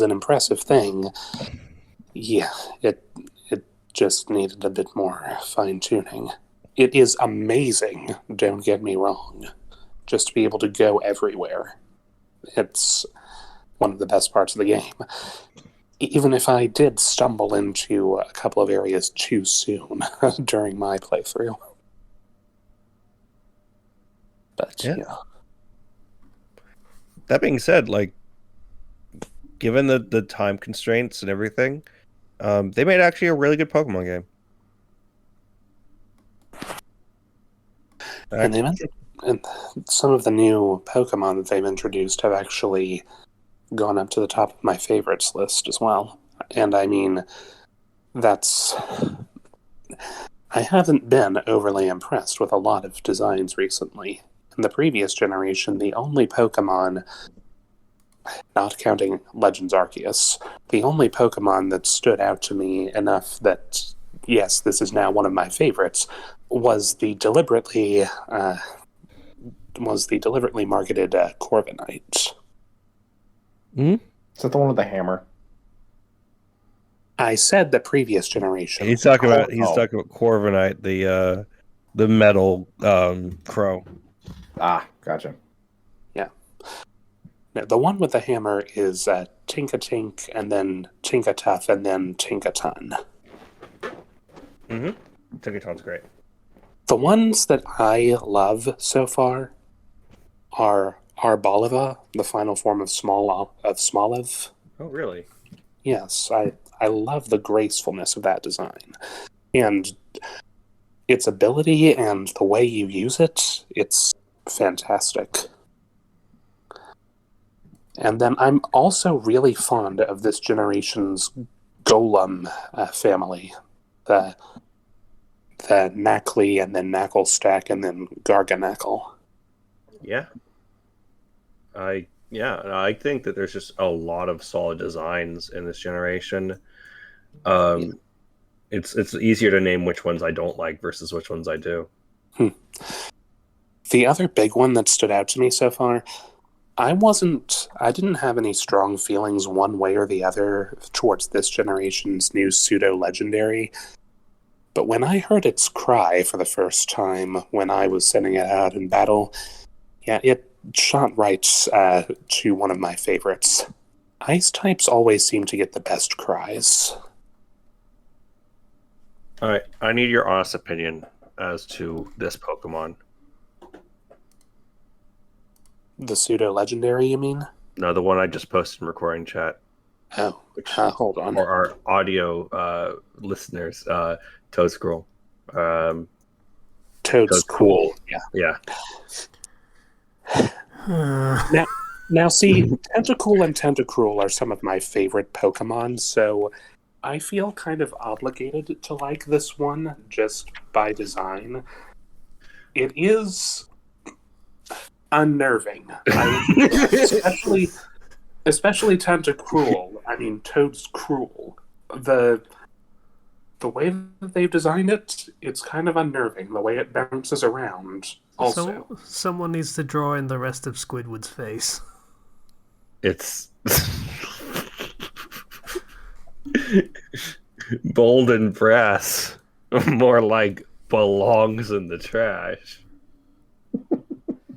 an impressive thing. Yeah, it just needed a bit more fine tuning. It is amazing, don't get me wrong, just to be able to go everywhere. It's one of the best parts of the game. Even if I did stumble into a couple of areas too soon during my playthrough. But, yeah. That being said, like, given the time constraints and everything, they made actually a really good Pokemon game. And some of the new Pokemon that they've introduced have actually gone up to the top of my favorites list as well. And I mean, I haven't been overly impressed with a lot of designs recently. In the previous generation, the only Pokemon, not counting Legends Arceus, the only Pokemon that stood out to me enough that, yes, this is now one of my favorites, was the deliberately marketed Corviknight. Mm-hmm. Is that the one with the hammer? I said the previous generation. He's talking about Corviknight, the metal crow. Ah, gotcha. Yeah. No, the one with the hammer is Tinkatink, and then Tinkatuff, and then Tinkaton. Mm-hmm. Tinkaton's great. The ones that I love so far are Arboliva, the final form of Smoliv. Oh, really? Yes, I love the gracefulness of that design. And its ability and the way you use it, it's fantastic. And then I'm also really fond of this generation's Golem family. The Knackly, and then Knackle and then Garganackle. Yeah. I think that there's just a lot of solid designs in this generation. It's easier to name which ones I don't like versus which ones I do. The other big one that stood out to me so far, I didn't have any strong feelings one way or the other towards this generation's new pseudo-legendary. But when I heard its cry for the first time when I was sending it out in battle, yeah, it shot right to one of my favorites. Ice types always seem to get the best cries. All right, I need your honest opinion as to this Pokemon. The pseudo-legendary, you mean? No, the one I just posted in recording chat. Oh, hold on. For our audio listeners, Toadscroll. Toadscool. Yeah. Now, see, Tentacool and Tentacruel are some of my favorite Pokemon, so I feel kind of obligated to like this one just by design. It is unnerving, especially Tentacruel. I mean, Toadscruel. The way that they've designed it, it's kind of unnerving. The way it bounces around. Also, someone needs to draw in the rest of Squidward's face. It's bold and brass, more like belongs in the trash.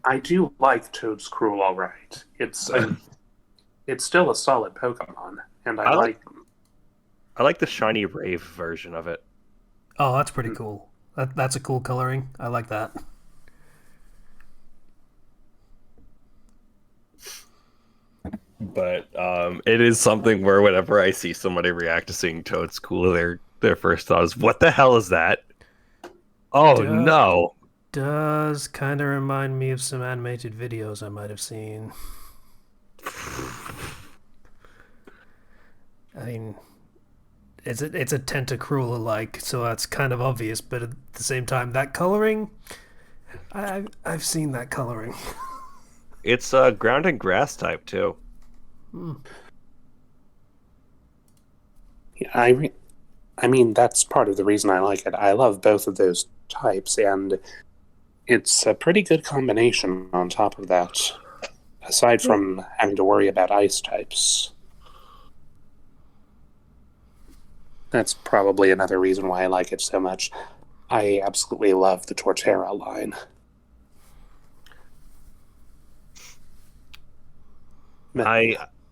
I do like Toadscruel, all right. It's still a solid Pokemon, and I like the shiny Rave version of it. Oh, that's pretty cool. That's a cool coloring. I like that. But it is something where whenever I see somebody react to seeing Toadscool, their first thought is, "What the hell is that?" Oh no! Does kind of remind me of some animated videos I might have seen. I mean, it's a Tentacruel alike, so that's kind of obvious. But at the same time, that coloring, I've seen that coloring. It's a ground and grass type too. I mean, that's part of the reason I like it. I love both of those types, and it's a pretty good combination on top of that, aside from having to worry about ice types. That's probably another reason why I like it so much. I absolutely love the Torterra line.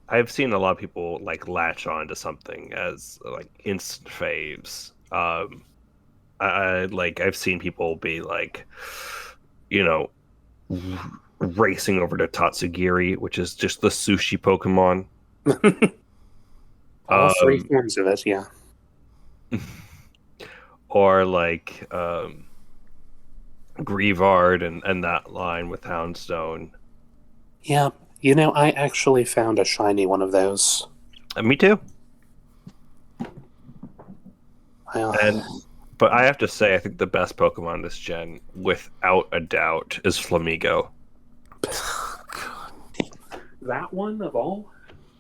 I've seen a lot of people like latch on to something as like instant faves. I've seen people be like, racing over to Tatsugiri, which is just the sushi Pokemon. All three forms of it, yeah. Or like Grievard and that line with Houndstone. Yeah, I actually found a shiny one of those. Me too. Well, But I have to say, I think the best Pokemon this gen, without a doubt, is Flamigo. That one of all?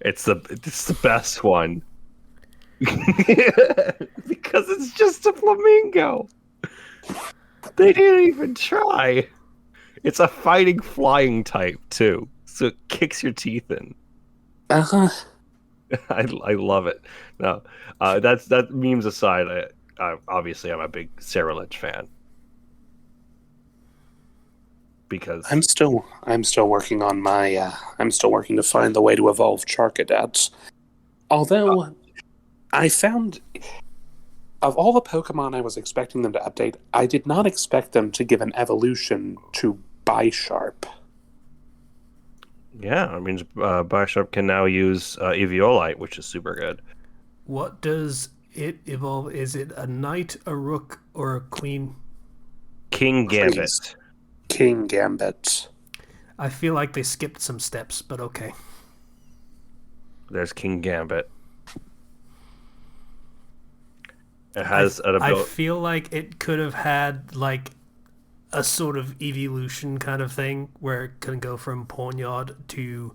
It's the best one. Because it's just a flamingo. They didn't even try. It's a fighting flying type too, so it kicks your teeth in. Uh-huh. I love it. No, that memes aside. Obviously, I'm a big Ceruledge fan because I'm still working on my. I'm still working to find the way to evolve Charcadet. Although, I found of all the Pokemon I was expecting them to update, I did not expect them to give an evolution to Bisharp. Yeah, I mean, Bisharp can now use Eviolite, which is super good. What does it evolve? Is it a knight, a rook, or a queen? King Gambit. Please. King Gambit. I feel like they skipped some steps, but okay. There's King Gambit. It has an I ability. feel like it could have had like a sort of evolution kind of thing where it can go from pawnyard to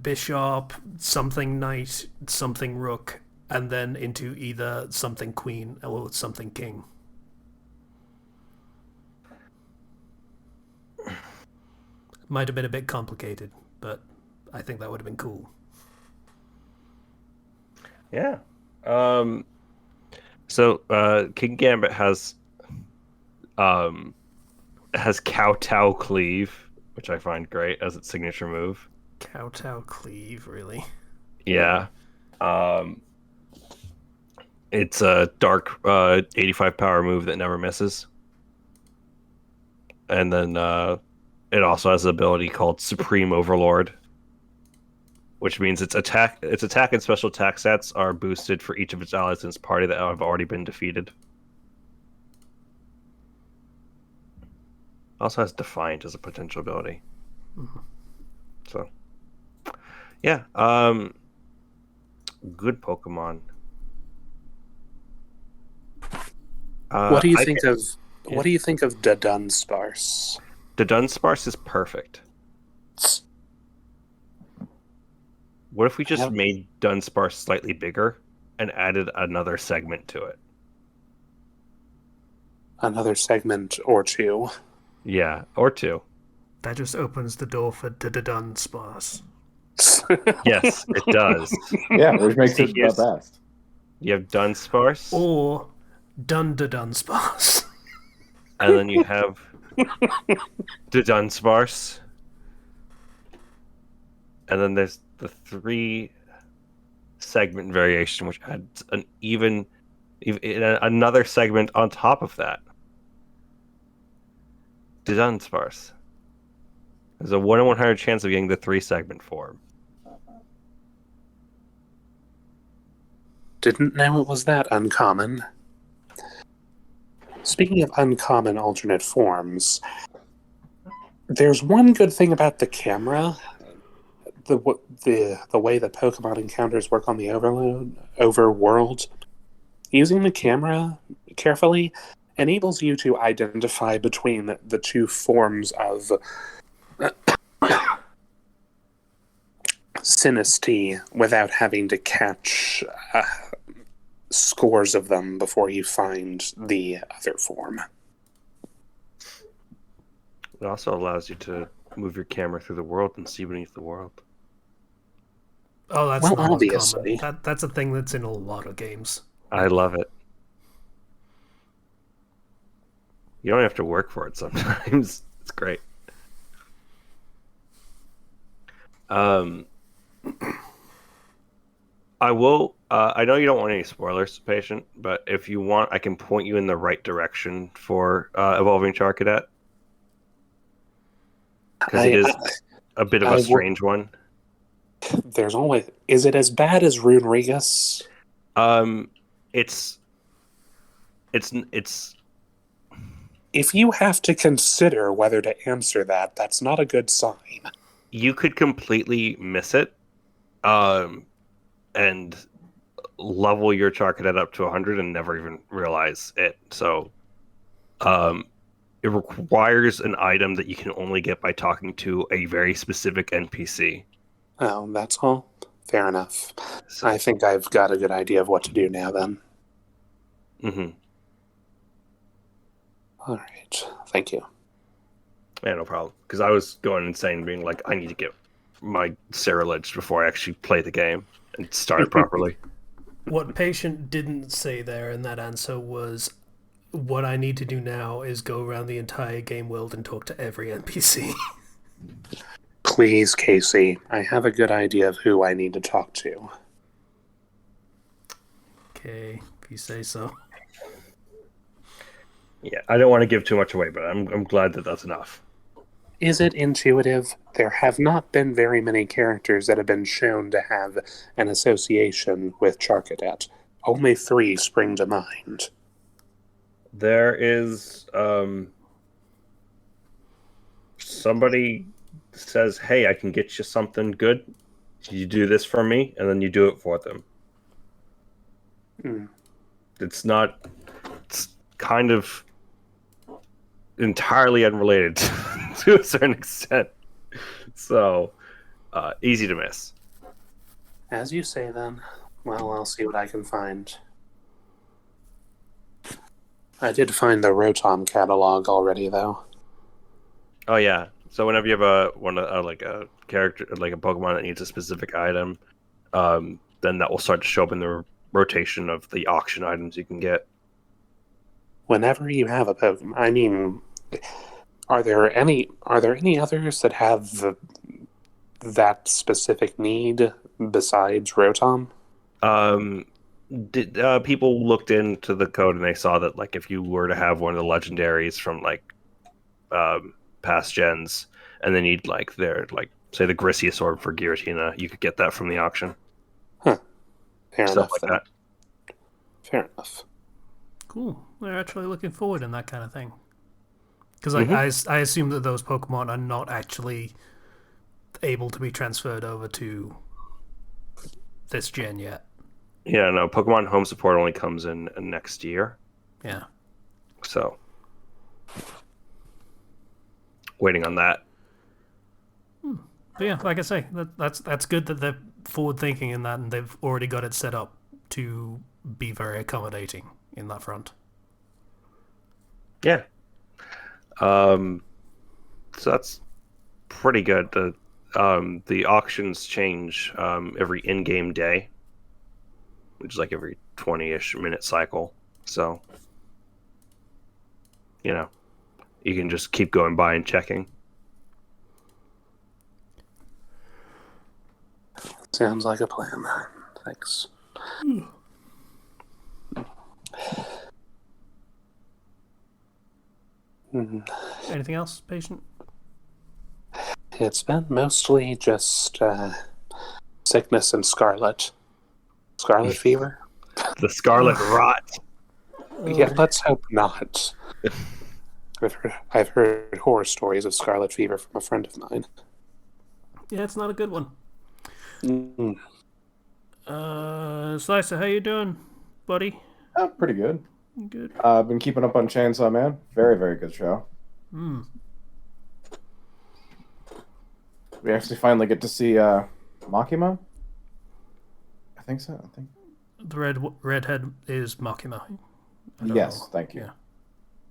bishop, something knight, something rook, and then into either something queen or something king. Might have been a bit complicated, but I think that would have been cool. Yeah. So King Gambit has Kowtow Cleave, which I find great as its signature move. Kowtow cleave, really? Yeah. It's a dark 85 power move that never misses. And then it also has an ability called Supreme Overlord, which means its attack and special attack stats are boosted for each of its allies in its party that have already been defeated. Also has Defiant as a potential ability. Mhm. So, yeah, good Pokemon. What do you I think can- of yeah. what do you think of the Dunsparce? The Dunsparce is perfect. What if we just Yep. made Dunsparce slightly bigger and added another segment to it? Another segment or two. Yeah, or two. That just opens the door for Dun Sparse. Yes, it does. Yeah, which makes it the Here's- best. You have Dunsparce, Or Dun Sparse. and then you have the Dunsparce, and then there's the 3 segment variation, which adds an even another segment on top of that. The Dunsparce. There's a 1 in 100 chance of getting the 3 segment form. Didn't know it was that uncommon. Speaking of uncommon alternate forms, there's one good thing about the camera. The way the Pokemon encounters work on the overworld. Using the camera carefully enables you to identify between the 2 forms of Sinistea without having to catch scores of them before you find the other form. It also allows you to move your camera through the world and see beneath the world. Oh, that's Well, not obviously. uncommon. That's a thing that's in a lot of games. I love it. You don't have to work for it sometimes. It's great. I will. I know you don't want any spoilers, patient, but if you want, I can point you in the right direction for Evolving Charcadet, because it is a bit of a strange one. There's always. Is it as bad as Runerigus? It's. If you have to consider whether to answer that, that's not a good sign. You could completely miss it, and level your Charcadet up to 100 and never even realize it. So, it requires an item that you can only get by talking to a very specific NPC. Oh, that's all? Fair enough. So, I think I've got a good idea of what to do now, then. mm-hmm. All right. Thank you. Yeah, no problem. Because I was going insane, being like, I need to get my Cerulege before I actually play the game and start it properly. What Patient didn't say there in that answer was, what I need to do now is go around the entire game world and talk to every NPC. Please, Casey. I have a good idea of who I need to talk to. Okay, if you say so. Yeah, I don't want to give too much away, but I'm glad that that's enough. Is it intuitive? There have not been very many characters that have been shown to have an association with Charcadet. Only 3 spring to mind. There is somebody says, "Hey, I can get you something good. You do this for me," and then you do it for them. Mm. It's kind of entirely unrelated to a certain extent. So easy to miss. As you say, then. Well, I'll see what I can find. I did find the Rotom catalog already, though. Oh yeah. So whenever you have like a character, like a Pokemon that needs a specific item, then that will start to show up in the rotation of the auction items you can get. Whenever you have a Pokemon, I mean, are there any others that have that specific need besides Rotom? People looked into the code and they saw that like if you were to have one of the legendaries from like past gens and they need like their like say the Grisiusaur for Giratina, you could get that from the auction. Huh. Fair Stuff enough. like Then. that. Fair enough. Cool. They're actually looking forward in that kind of thing. Because like, I assume that those Pokemon are not actually able to be transferred over to this gen yet. Yeah, no, Pokemon Home support only comes in next year. Yeah. So waiting on that. But yeah, like I say, that's good that they're forward thinking in that, and they've already got it set up to be very accommodating in that front. Yeah. So that's pretty good. The auctions change every in-game day, which is like every 20-ish minute cycle. So, you can just keep going by and checking. Sounds like a plan. Thanks. Anything else, patient? It's been mostly just sickness and scarlet fever. The Scarlet Rot. Yeah, let's hope not. I've heard horror stories of scarlet fever from a friend of mine. Yeah, it's not a good one. Mm. Slicer, how you doing, buddy? Oh, pretty good. Good. I've been keeping up on Chainsaw Man. Very, very good show. We actually finally get to see Makima. I think so. I think. The redhead is Makima. I don't Yes, know. thank you. Yeah.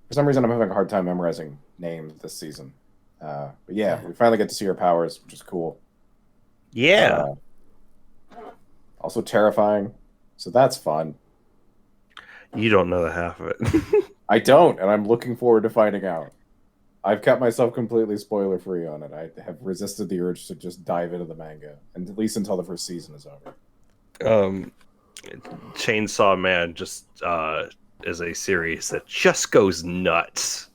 For some reason, I'm having a hard time memorizing names this season. But yeah, we finally get to see her powers, which is cool. Yeah. Also terrifying. So that's fun. You don't know the half of it. I don't, and I'm looking forward to finding out. I've kept myself completely spoiler free on it. I have resisted the urge to just dive into the manga, and at least until the first season is over. Chainsaw Man just is a series that just goes nuts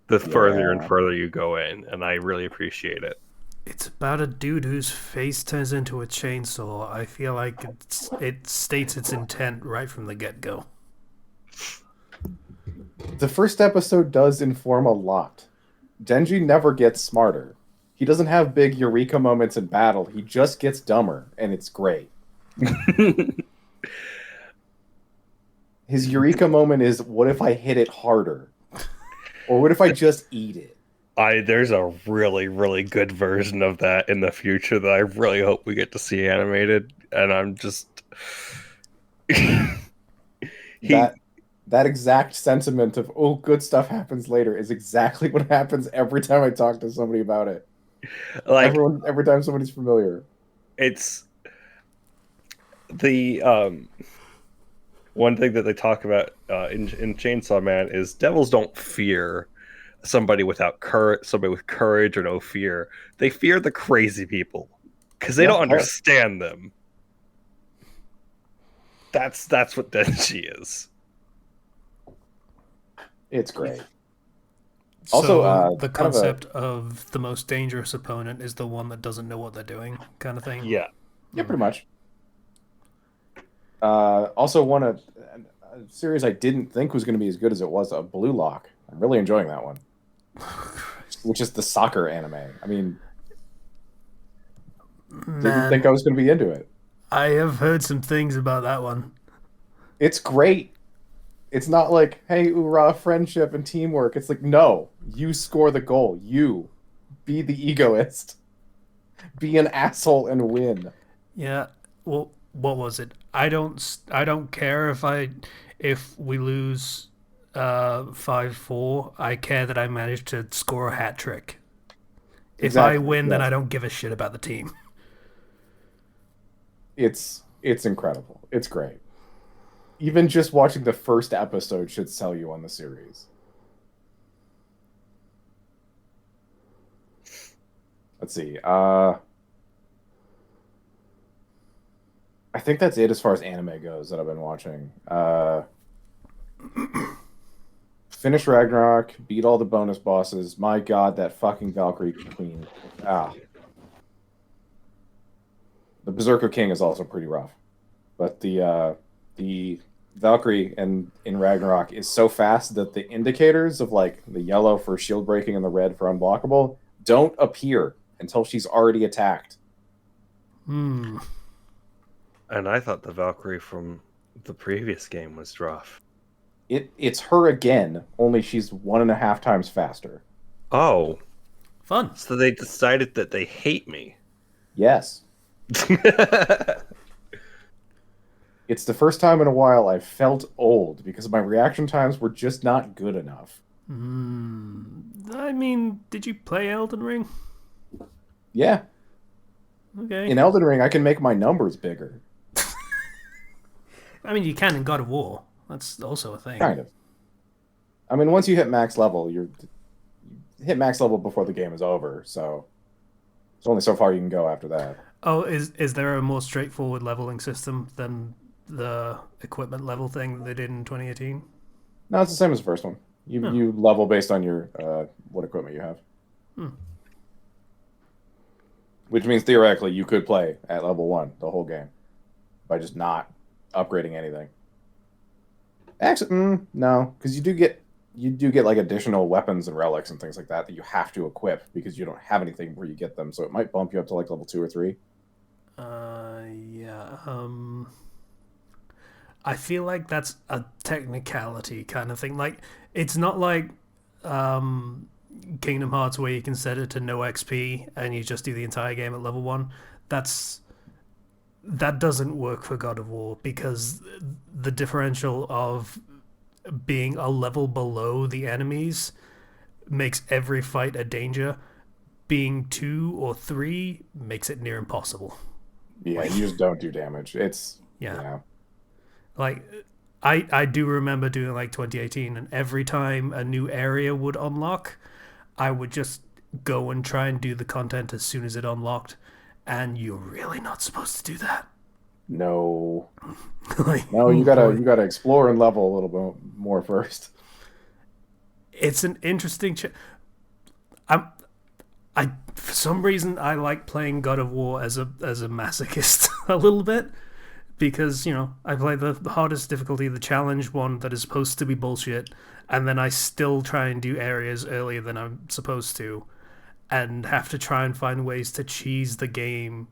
the further and further you go in, and I really appreciate it. It's about a dude whose face turns into a chainsaw. I feel like it states its intent right from the get-go. The first episode does inform a lot. Denji never gets smarter. He doesn't have big eureka moments in battle. He just gets dumber, and it's great. His eureka moment is, what if I hit it harder? Or what if I just eat it? There's a really, really good version of that in the future that I really hope we get to see animated, and I'm just that exact sentiment of good stuff happens later is exactly what happens every time I talk to somebody about it. Like every time somebody's familiar. It's the one thing that they talk about in Chainsaw Man is devils don't fear somebody without somebody with courage or no fear. They fear the crazy people because they don't understand them. That's what Denji is. It's great. Also, So the kind of a concept of the most dangerous opponent is the one that doesn't know what they're doing, kind of thing. Yeah. yeah, pretty much. Also, a series I didn't think was going to be as good as it was, Blue Lock. I'm really enjoying that one, which is the soccer anime. I mean, didn't think I Man, was going to be into it. I have heard some things about that one. It's great. It's not like, hey, hoorah, friendship and teamwork. It's like, no, you score the goal. You be the egoist. Be an asshole and win. Yeah. Well, what was it? I don't care if we lose 5-4. I care that I managed to score a hat trick. If I Exactly. win, then I Yes. don't give a shit about the team. It's incredible. It's great. Even just watching the first episode should sell you on the series. Let's see. I think that's it as far as anime goes that I've been watching. Finish Ragnarok, beat all the bonus bosses. My God, that fucking Valkyrie Queen. Ah, the Berserker King is also pretty rough, but the Valkyrie in Ragnarok is so fast that the indicators of like the yellow for shield breaking and the red for unblockable don't appear until she's already attacked. Hmm. And I thought the Valkyrie from the previous game was rough. It's her again, only she's 1.5 times faster. Oh, Fun. so they decided that they hate me. Yes. It's the first time in a while I felt old because my reaction times were just not good enough. Hmm. I mean, did you play Elden Ring? Yeah, Okay. in Elden Ring I can make my numbers bigger. I mean, you can in God of War. That's also a thing. Kind of. I mean, once you hit max level, you hit max level before the game is over, so there's only so far you can go after that. Oh, is there a more straightforward leveling system than the equipment level thing that they did in 2018? No, it's the same as the first one. You No. you level based on your what equipment you have. Hmm. Which means theoretically you could play at level 1 the whole game by just not upgrading anything. Actually, no, because you do get like additional weapons and relics and things like that that you have to equip because you don't have anything where you get them. So it might bump you up to like level 2 or 3. Yeah. I feel like that's a technicality kind of thing. Like, it's not like um, Kingdom Hearts where you can set it to no XP and you just do the entire game at level 1. That's that doesn't work for God of War because the differential of being a level below the enemies makes every fight a danger. Being 2 or 3 makes it near impossible. Yeah, Like, you just don't do damage. It's yeah. yeah. Like, I do remember doing like 2018, and every time a new area would unlock, I would just go and try and do the content as soon as it unlocked. And you're really not supposed to do that. No. Like, No, you boy, gotta explore and level a little bit more first. it's an interesting. I'm I for some reason I like playing God of War as a masochist a little bit because I play the hardest difficulty, the challenge one that is supposed to be bullshit, and then I still try and do areas earlier than I'm supposed to, and have to try and find ways to cheese the game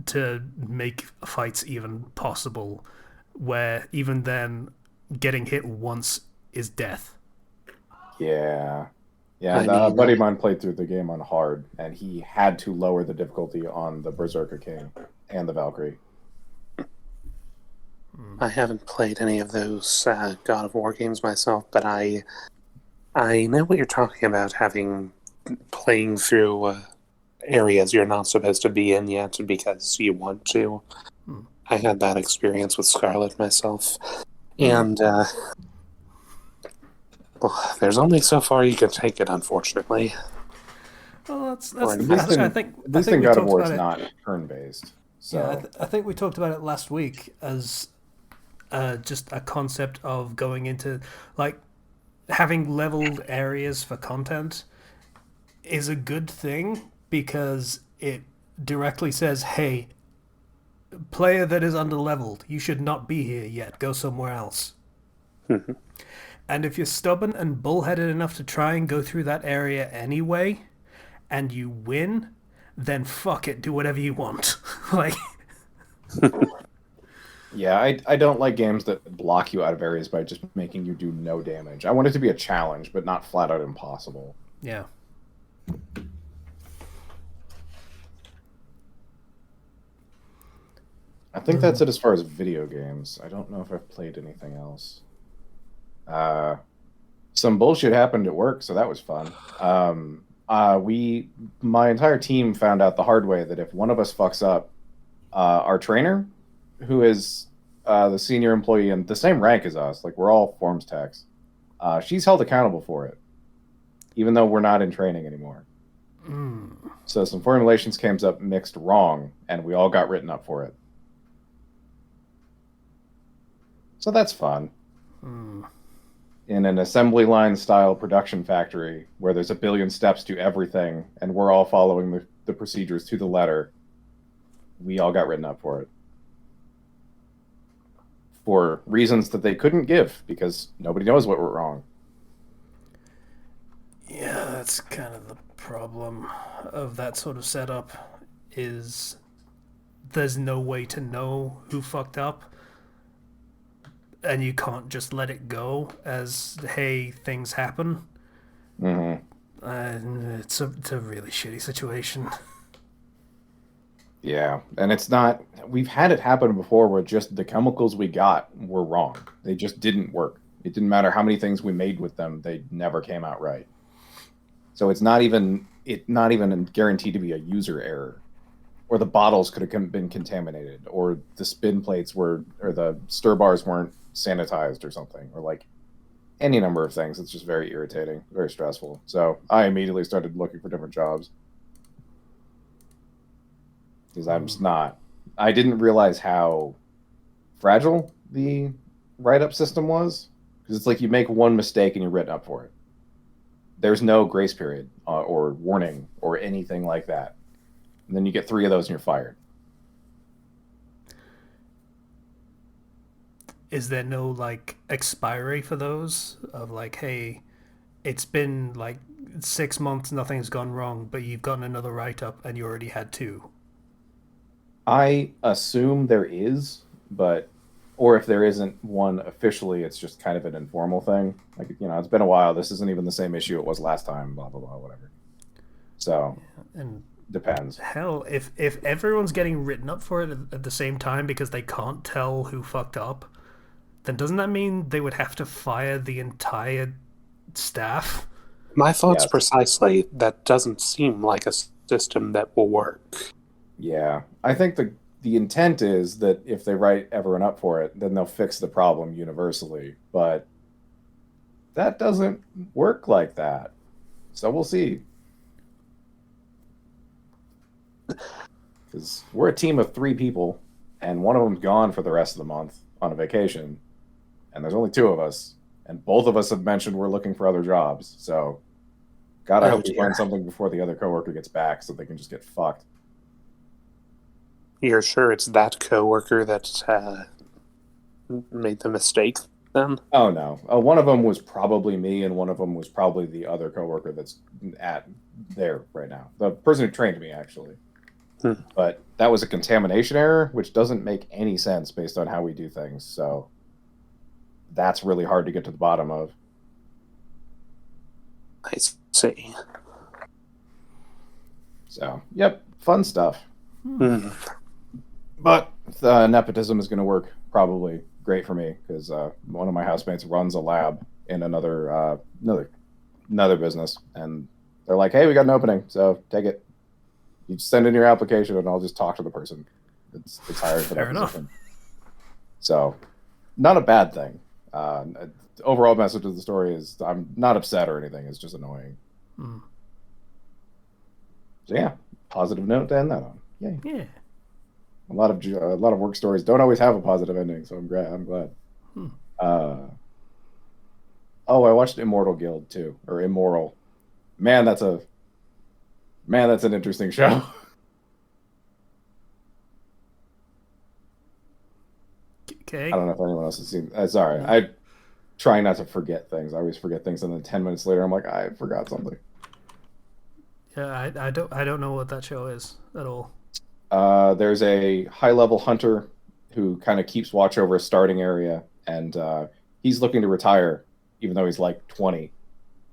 to make fights even possible, where even then getting hit once is death. Yeah. Yeah, I and a mean, buddy of mine played through the game on hard, and he had to lower the difficulty on the Berserker King and the Valkyrie. I haven't played any of those God of War games myself, but I know what you're talking about. Having playing through areas you're not supposed to be in yet because you want to. Hmm. I had that experience with Scarlet myself, Hmm. and well, there's only so far you can take it, unfortunately. Well, that's Or At least I in, think at least in we God of talked War, about it's it. not turn-based. Yeah, So, I think we talked about it last week as just a concept of going into like having leveled areas for content is a good thing because it directly says, "Hey, player that is underleveled, you should not be here yet. Go somewhere else." And if you're stubborn and bullheaded enough to try and go through that area anyway, and you win, then fuck it, do whatever you want. Like, Yeah, I don't like games that block you out of areas by just making you do no damage. I want it to be a challenge, but not flat out impossible. yeah. I think that's it as far as video games. I don't know if I've played anything else. Some bullshit happened at work, so that was fun. My entire team found out the hard way that if one of us fucks up, our trainer, who is the senior employee and the same rank as us, like we're all forms techs, she's held accountable for it, even though we're not in training anymore. So some formulations came up mixed wrong, and we all got written up for it. So that's fun. In an assembly line style production factory where there's a billion steps to everything and we're all following the procedures to the letter, we all got written up for it. For reasons that they couldn't give because nobody knows what went wrong. Yeah, that's kind of the problem of that sort of setup is there's no way to know who fucked up. And you can't just let it go as, hey, things happen. It's a really shitty situation. Yeah, and it's not... We've had it happen before where just the chemicals we got were wrong. They just didn't work. It didn't matter how many things we made with them. They never came out right. So it's not even guaranteed to be a user error. Or the bottles could have been contaminated. Or the spin plates or the stir bars weren't sanitized or something, or like any number of things. It's just very irritating, very stressful. So I immediately started looking for different jobs because I didn't realize how fragile the write-up system was, because it's like you make one mistake and you're written up for it. There's no grace period or warning or anything like that, and then you get 3 of those and you're fired. Is there no like expiry for those of like, hey, it's been like 6 months, nothing's gone wrong, but you've gotten another write-up and you already had 2? I assume there is, or if there isn't one officially, it's just kind of an informal thing. Like, it's been a while. This isn't even the same issue it was last time, blah, blah, blah, whatever. So, and depends. Hell, if everyone's getting written up for it at the same time because they can't tell who fucked up, then doesn't that mean they would have to fire the entire staff? My thoughts Yes. precisely. That doesn't seem like a system that will work. Yeah. I think the intent is that if they write everyone up for it, then they'll fix the problem universally. But that doesn't work like that. So we'll see. Because we're a team of 3 people, and one of them's gone for the rest of the month on a vacation. And there's only 2 of us, and both of us have mentioned we're looking for other jobs. So, God, I hope we find something before the other coworker gets back, so they can just get fucked. You're sure it's that coworker that made the mistake then? Oh no, one of them was probably me, and one of them was probably the other coworker that's at there right now. The person who trained me, actually. But that was a contamination error, which doesn't make any sense based on how we do things. So. That's really hard to get to the bottom of. I see. So, yep, fun stuff. But nepotism is going to work probably great for me because one of my housemates runs a lab in another business, and they're like, "Hey, we got an opening, so take it. You just send in your application, and I'll just talk to the person. It's hired for that position." So, not a bad thing. Overall message of the story is I'm not upset or anything. It's just annoying. So yeah, positive note to end that on. Yay. Yeah. A lot of work stories don't always have a positive ending, so I'm glad. Oh, I watched Immortal Guild too, or Immoral. Man, that's an interesting show. Okay. I don't know if anyone else has seen. Sorry, No. I try not to forget things. I always forget things, and then 10 minutes later, I'm like, I forgot something. Yeah, I don't know what that show is at all. There's a high-level hunter who kind of keeps watch over a starting area, and he's looking to retire, even though he's like 20,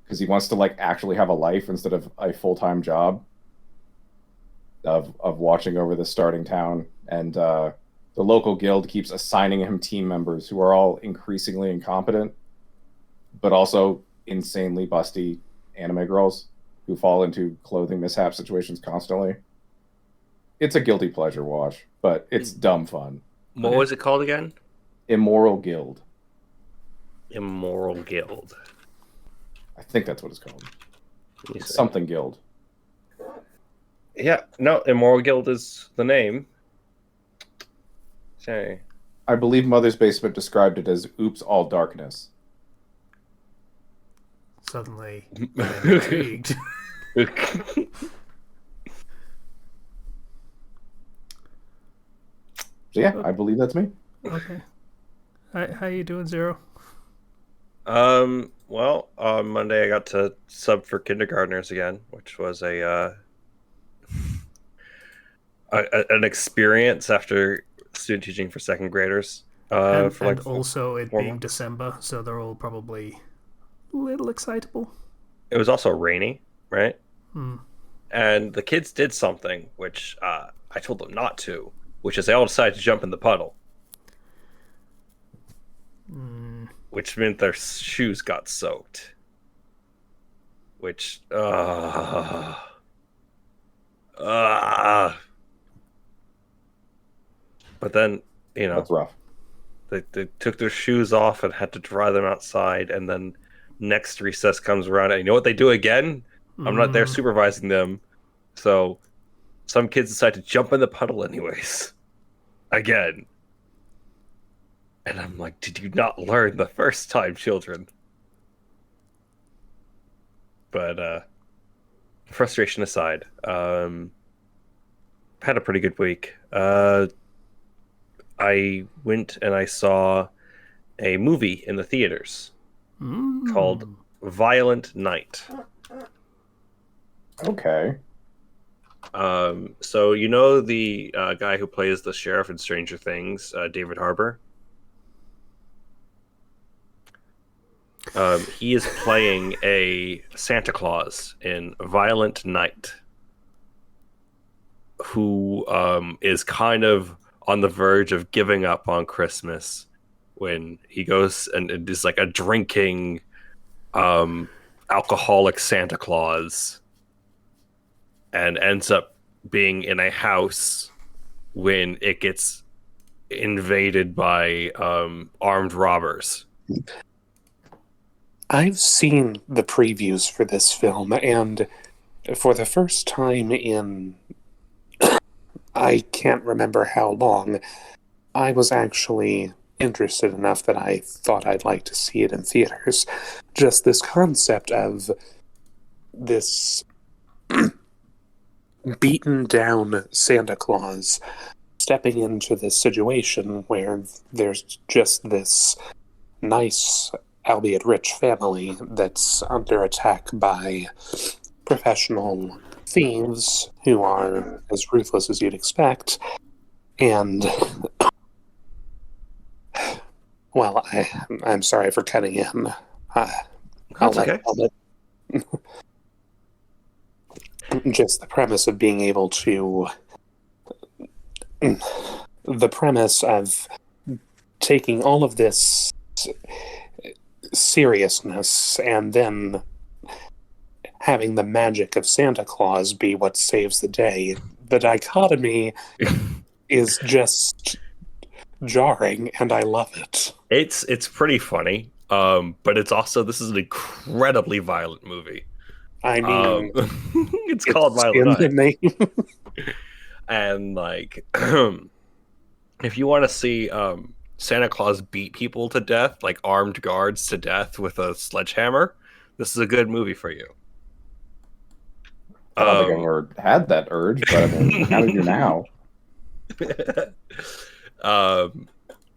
because he wants to like actually have a life instead of a full-time job of watching over the starting town. And the local guild keeps assigning him team members who are all increasingly incompetent, but also insanely busty anime girls who fall into clothing mishap situations constantly. It's a guilty pleasure watch, but it's dumb fun. What was it called again? Immoral Guild. Immoral Guild. I think that's what it's called. Let me see. Something Guild. Yeah, no, Immoral Guild is the name. Okay. I believe Mother's Basement described it as Oops All Darkness. Suddenly, I'm intrigued. So yeah, I believe that's me. Okay. How you doing, Zero? Well, on Monday I got to sub for kindergartners again, which was an experience after student teaching for second graders. And For like also it 4 being months. December, so they're all probably a little excitable. It was also rainy, right? Hmm. And the kids did something which I told them not to, which is they all decided to jump in the puddle, which meant their shoes got soaked. Which, but then, That's rough. they took their shoes off and had to dry them outside, and then next recess comes around, and you know what they do again? I'm not there supervising them, so some kids decide to jump in the puddle anyways. Again. And I'm like, did you not learn the first time, children? But frustration aside, had a pretty good week. I went and I saw a movie in the theaters called Violent Night. Okay. So you know the guy who plays the sheriff in Stranger Things, David Harbour? He is playing a Santa Claus in Violent Night, who is kind of on the verge of giving up on Christmas when he goes and is like a drinking, alcoholic Santa Claus, and ends up being in a house when it gets invaded by armed robbers. I've seen the previews for this film, and for the first time in I can't remember how long, I was actually interested enough that I thought I'd like to see it in theaters. Just this concept of this beaten down Santa Claus stepping into this situation where there's just this nice, albeit rich family that's under attack by professional thieves who are as ruthless as you'd expect. And, well, I'm sorry for cutting in. That's okay. Just the premise of being able to... The premise of taking all of this seriousness and then having the magic of Santa Claus be what saves the day. The dichotomy is just jarring, and I love it. It's pretty funny, but it's also, this is an incredibly violent movie. I mean, it's called Violent in Night. the name. And like, if you want to see Santa Claus beat people to death, like armed guards to death with a sledgehammer, this is a good movie for you. I don't think I've ever had that urge, but I mean, how do you now? um,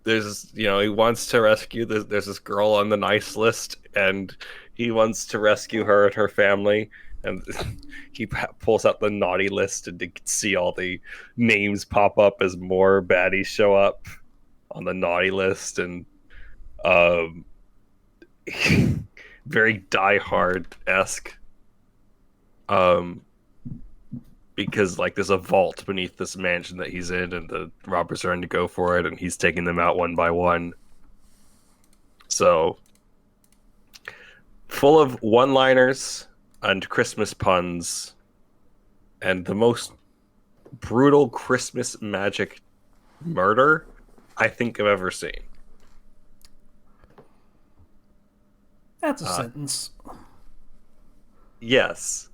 there's, he wants to rescue. There's this girl on the nice list, and he wants to rescue her and her family. And he pulls out the naughty list, and you can see all the names pop up as more baddies show up on the naughty list, and very Die Hard-esque. Because like there's a vault beneath this mansion that he's in, and the robbers are in to go for it, and he's taking them out one by one. So full of one-liners and Christmas puns, and the most brutal Christmas magic murder I think I've ever seen. That's a sentence. Yes.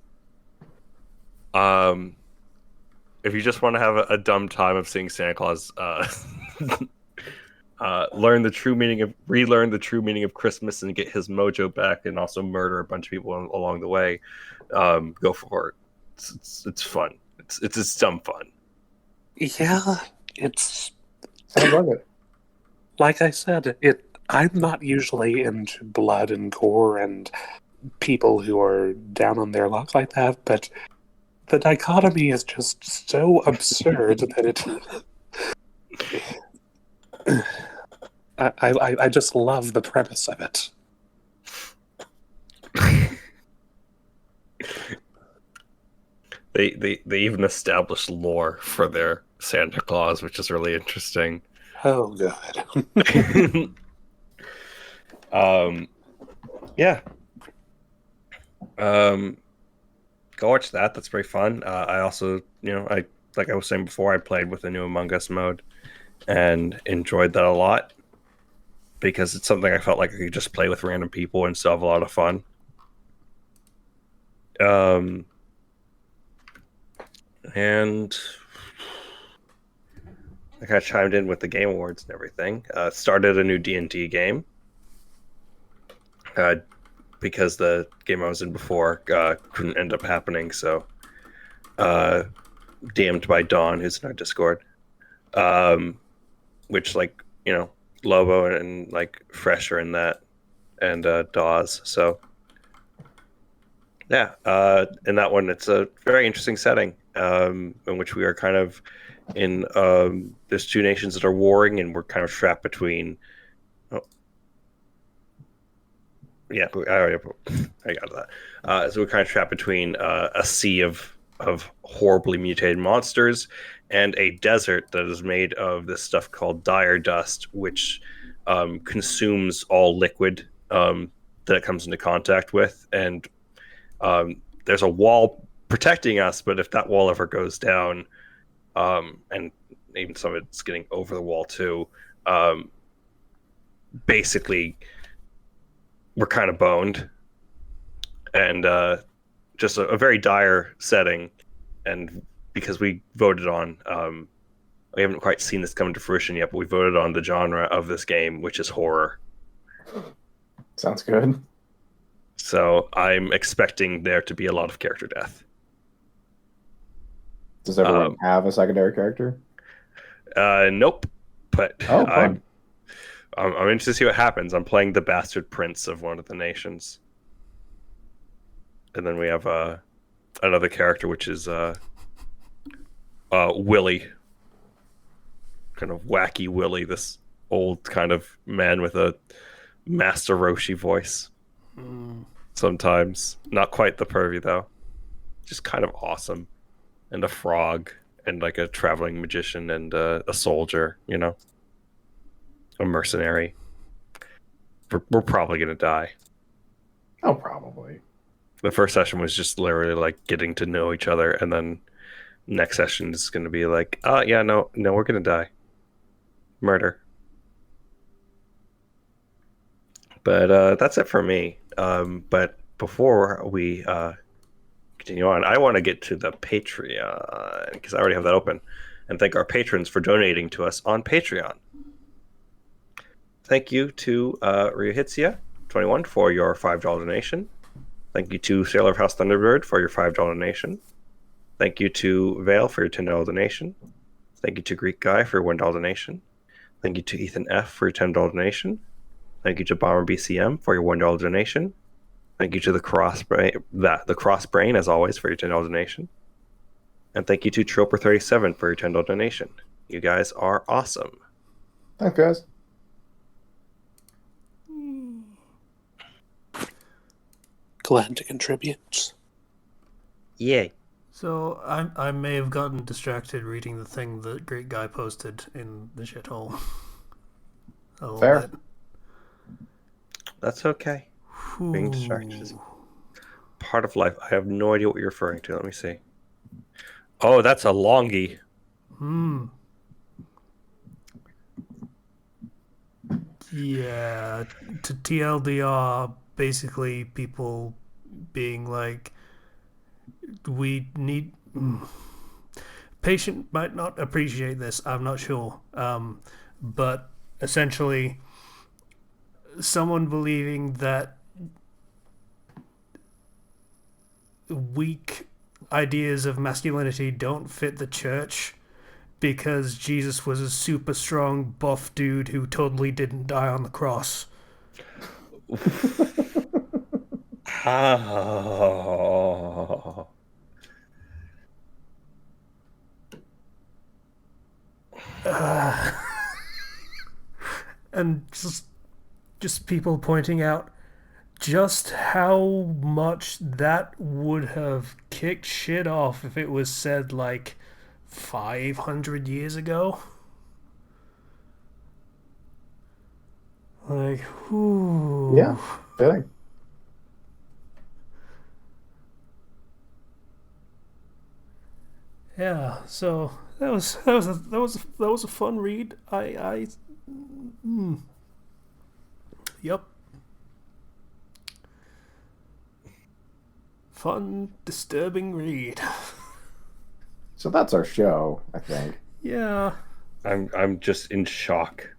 If you just want to have a dumb time of seeing Santa Claus, relearn the true meaning of Christmas and get his mojo back, and also murder a bunch of people along the way, go for it. It's fun. It's dumb fun. Yeah, it's Sounds like it. like I said. I'm not usually into blood and gore and people who are down on their luck like that, but the dichotomy is just so absurd that I just love the premise of it. They even established lore for their Santa Claus, which is really interesting. Oh god. Yeah. Go watch that. That's very fun. I also, like I was saying before, I played with the new Among Us mode and enjoyed that a lot, because it's something I felt like I could just play with random people and still have a lot of fun. And I kind of chimed in with the Game Awards and everything. Started a new D&D game. Because the game I was in before couldn't end up happening, so DM'd by Dawn, who's in our Discord, which, like, Lobo and like Fresh are in that, and Dawes. So yeah, in that one, it's a very interesting setting, in which we are kind of in there's two nations that are warring, and we're kind of trapped between. Yeah, I got that. So we're kind of trapped between a sea of horribly mutated monsters and a desert that is made of this stuff called dire dust, which consumes all liquid that it comes into contact with. And there's a wall protecting us, but if that wall ever goes down, and even some of it's getting over the wall too, basically we're kind of boned, and just a very dire setting. And because we voted on, we haven't quite seen this come to fruition yet, but we voted on the genre of this game, which is horror. Sounds good. So I'm expecting there to be a lot of character death. Does everyone have a secondary character? Nope. But fun. I'm interested to see what happens. I'm playing the bastard prince of one of the nations. And then we have another character, which is Willie. Kind of wacky Willie, this old kind of man with a Master Roshi voice. Sometimes. Not quite the pervy, though. Just kind of awesome. And a frog, and like a traveling magician, and a soldier, a mercenary. We're probably going to die. Oh, probably. The first session was just literally like getting to know each other, and then next session is going to be like, yeah, no, we're going to die. Murder. But that's it for me. But before we continue on, I want to get to the Patreon, because I already have that open, and thank our patrons for donating to us on Patreon. Thank you to Ryuhitsuya 21 for your $5 donation. Thank you to Sailor of House Thunderbird for your $5 donation. Thank you to Vale for your $10 donation. Thank you to Greek Guy for your $1 donation. Thank you to Ethan F for your $10 donation. Thank you to Bomber BCM for your $1 donation. Thank you to the Cross Brain, as always, for your $10 donation. And thank you to Troper37 for your $10 donation. You guys are awesome. Thanks, guys. Glad to contribute. Yay. So I may have gotten distracted reading the thing that Great Guy posted in the shithole. A little Fair. bit. That's okay. Being distracted is part of life. I have no idea what you're referring to. Let me see. Oh, that's a longie. Yeah, to TLDR, basically people being like, we need... Patient might not appreciate this, I'm not sure. But essentially, someone believing that weak ideas of masculinity don't fit the church because Jesus was a super strong buff dude who totally didn't die on the cross. Oh. And just people pointing out just how much that would have kicked shit off if it was said like 500 years ago. Like, whoo. Yeah, fitting. Yeah, so that was a fun read. Yep. Fun, disturbing read. So that's our show, I think. Yeah. I'm just in shock.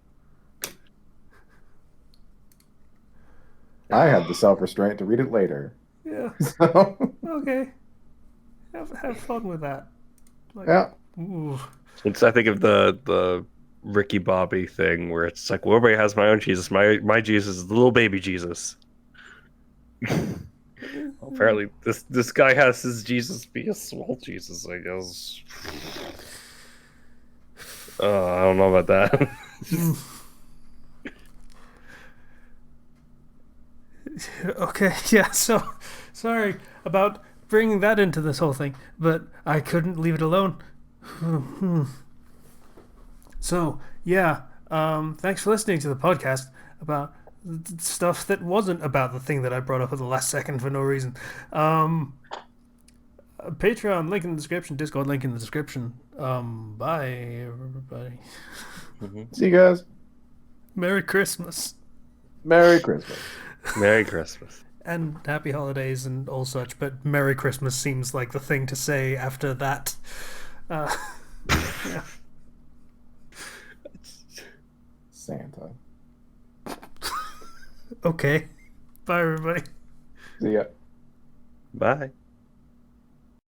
I had the self-restraint to read it later. Yeah. So, Okay. Have fun with that. Like, yeah. ooh. I think of the Ricky Bobby thing where it's like, well, everybody has my own Jesus. My Jesus is the little baby Jesus. Apparently, this guy has his Jesus be a small Jesus, I guess. I don't know about that. Okay, yeah, so sorry about bringing that into this whole thing, but I couldn't leave it alone. So, yeah, thanks for listening to the podcast about stuff that wasn't about the thing that I brought up at the last second for no reason. Patreon, link in the description, Discord, link in the description. Bye, everybody. See you guys. Merry Christmas. Merry Christmas. Merry Christmas. And happy holidays and all such, but Merry Christmas seems like the thing to say after that. Yeah. Santa. Okay. Bye, everybody. See ya. Bye.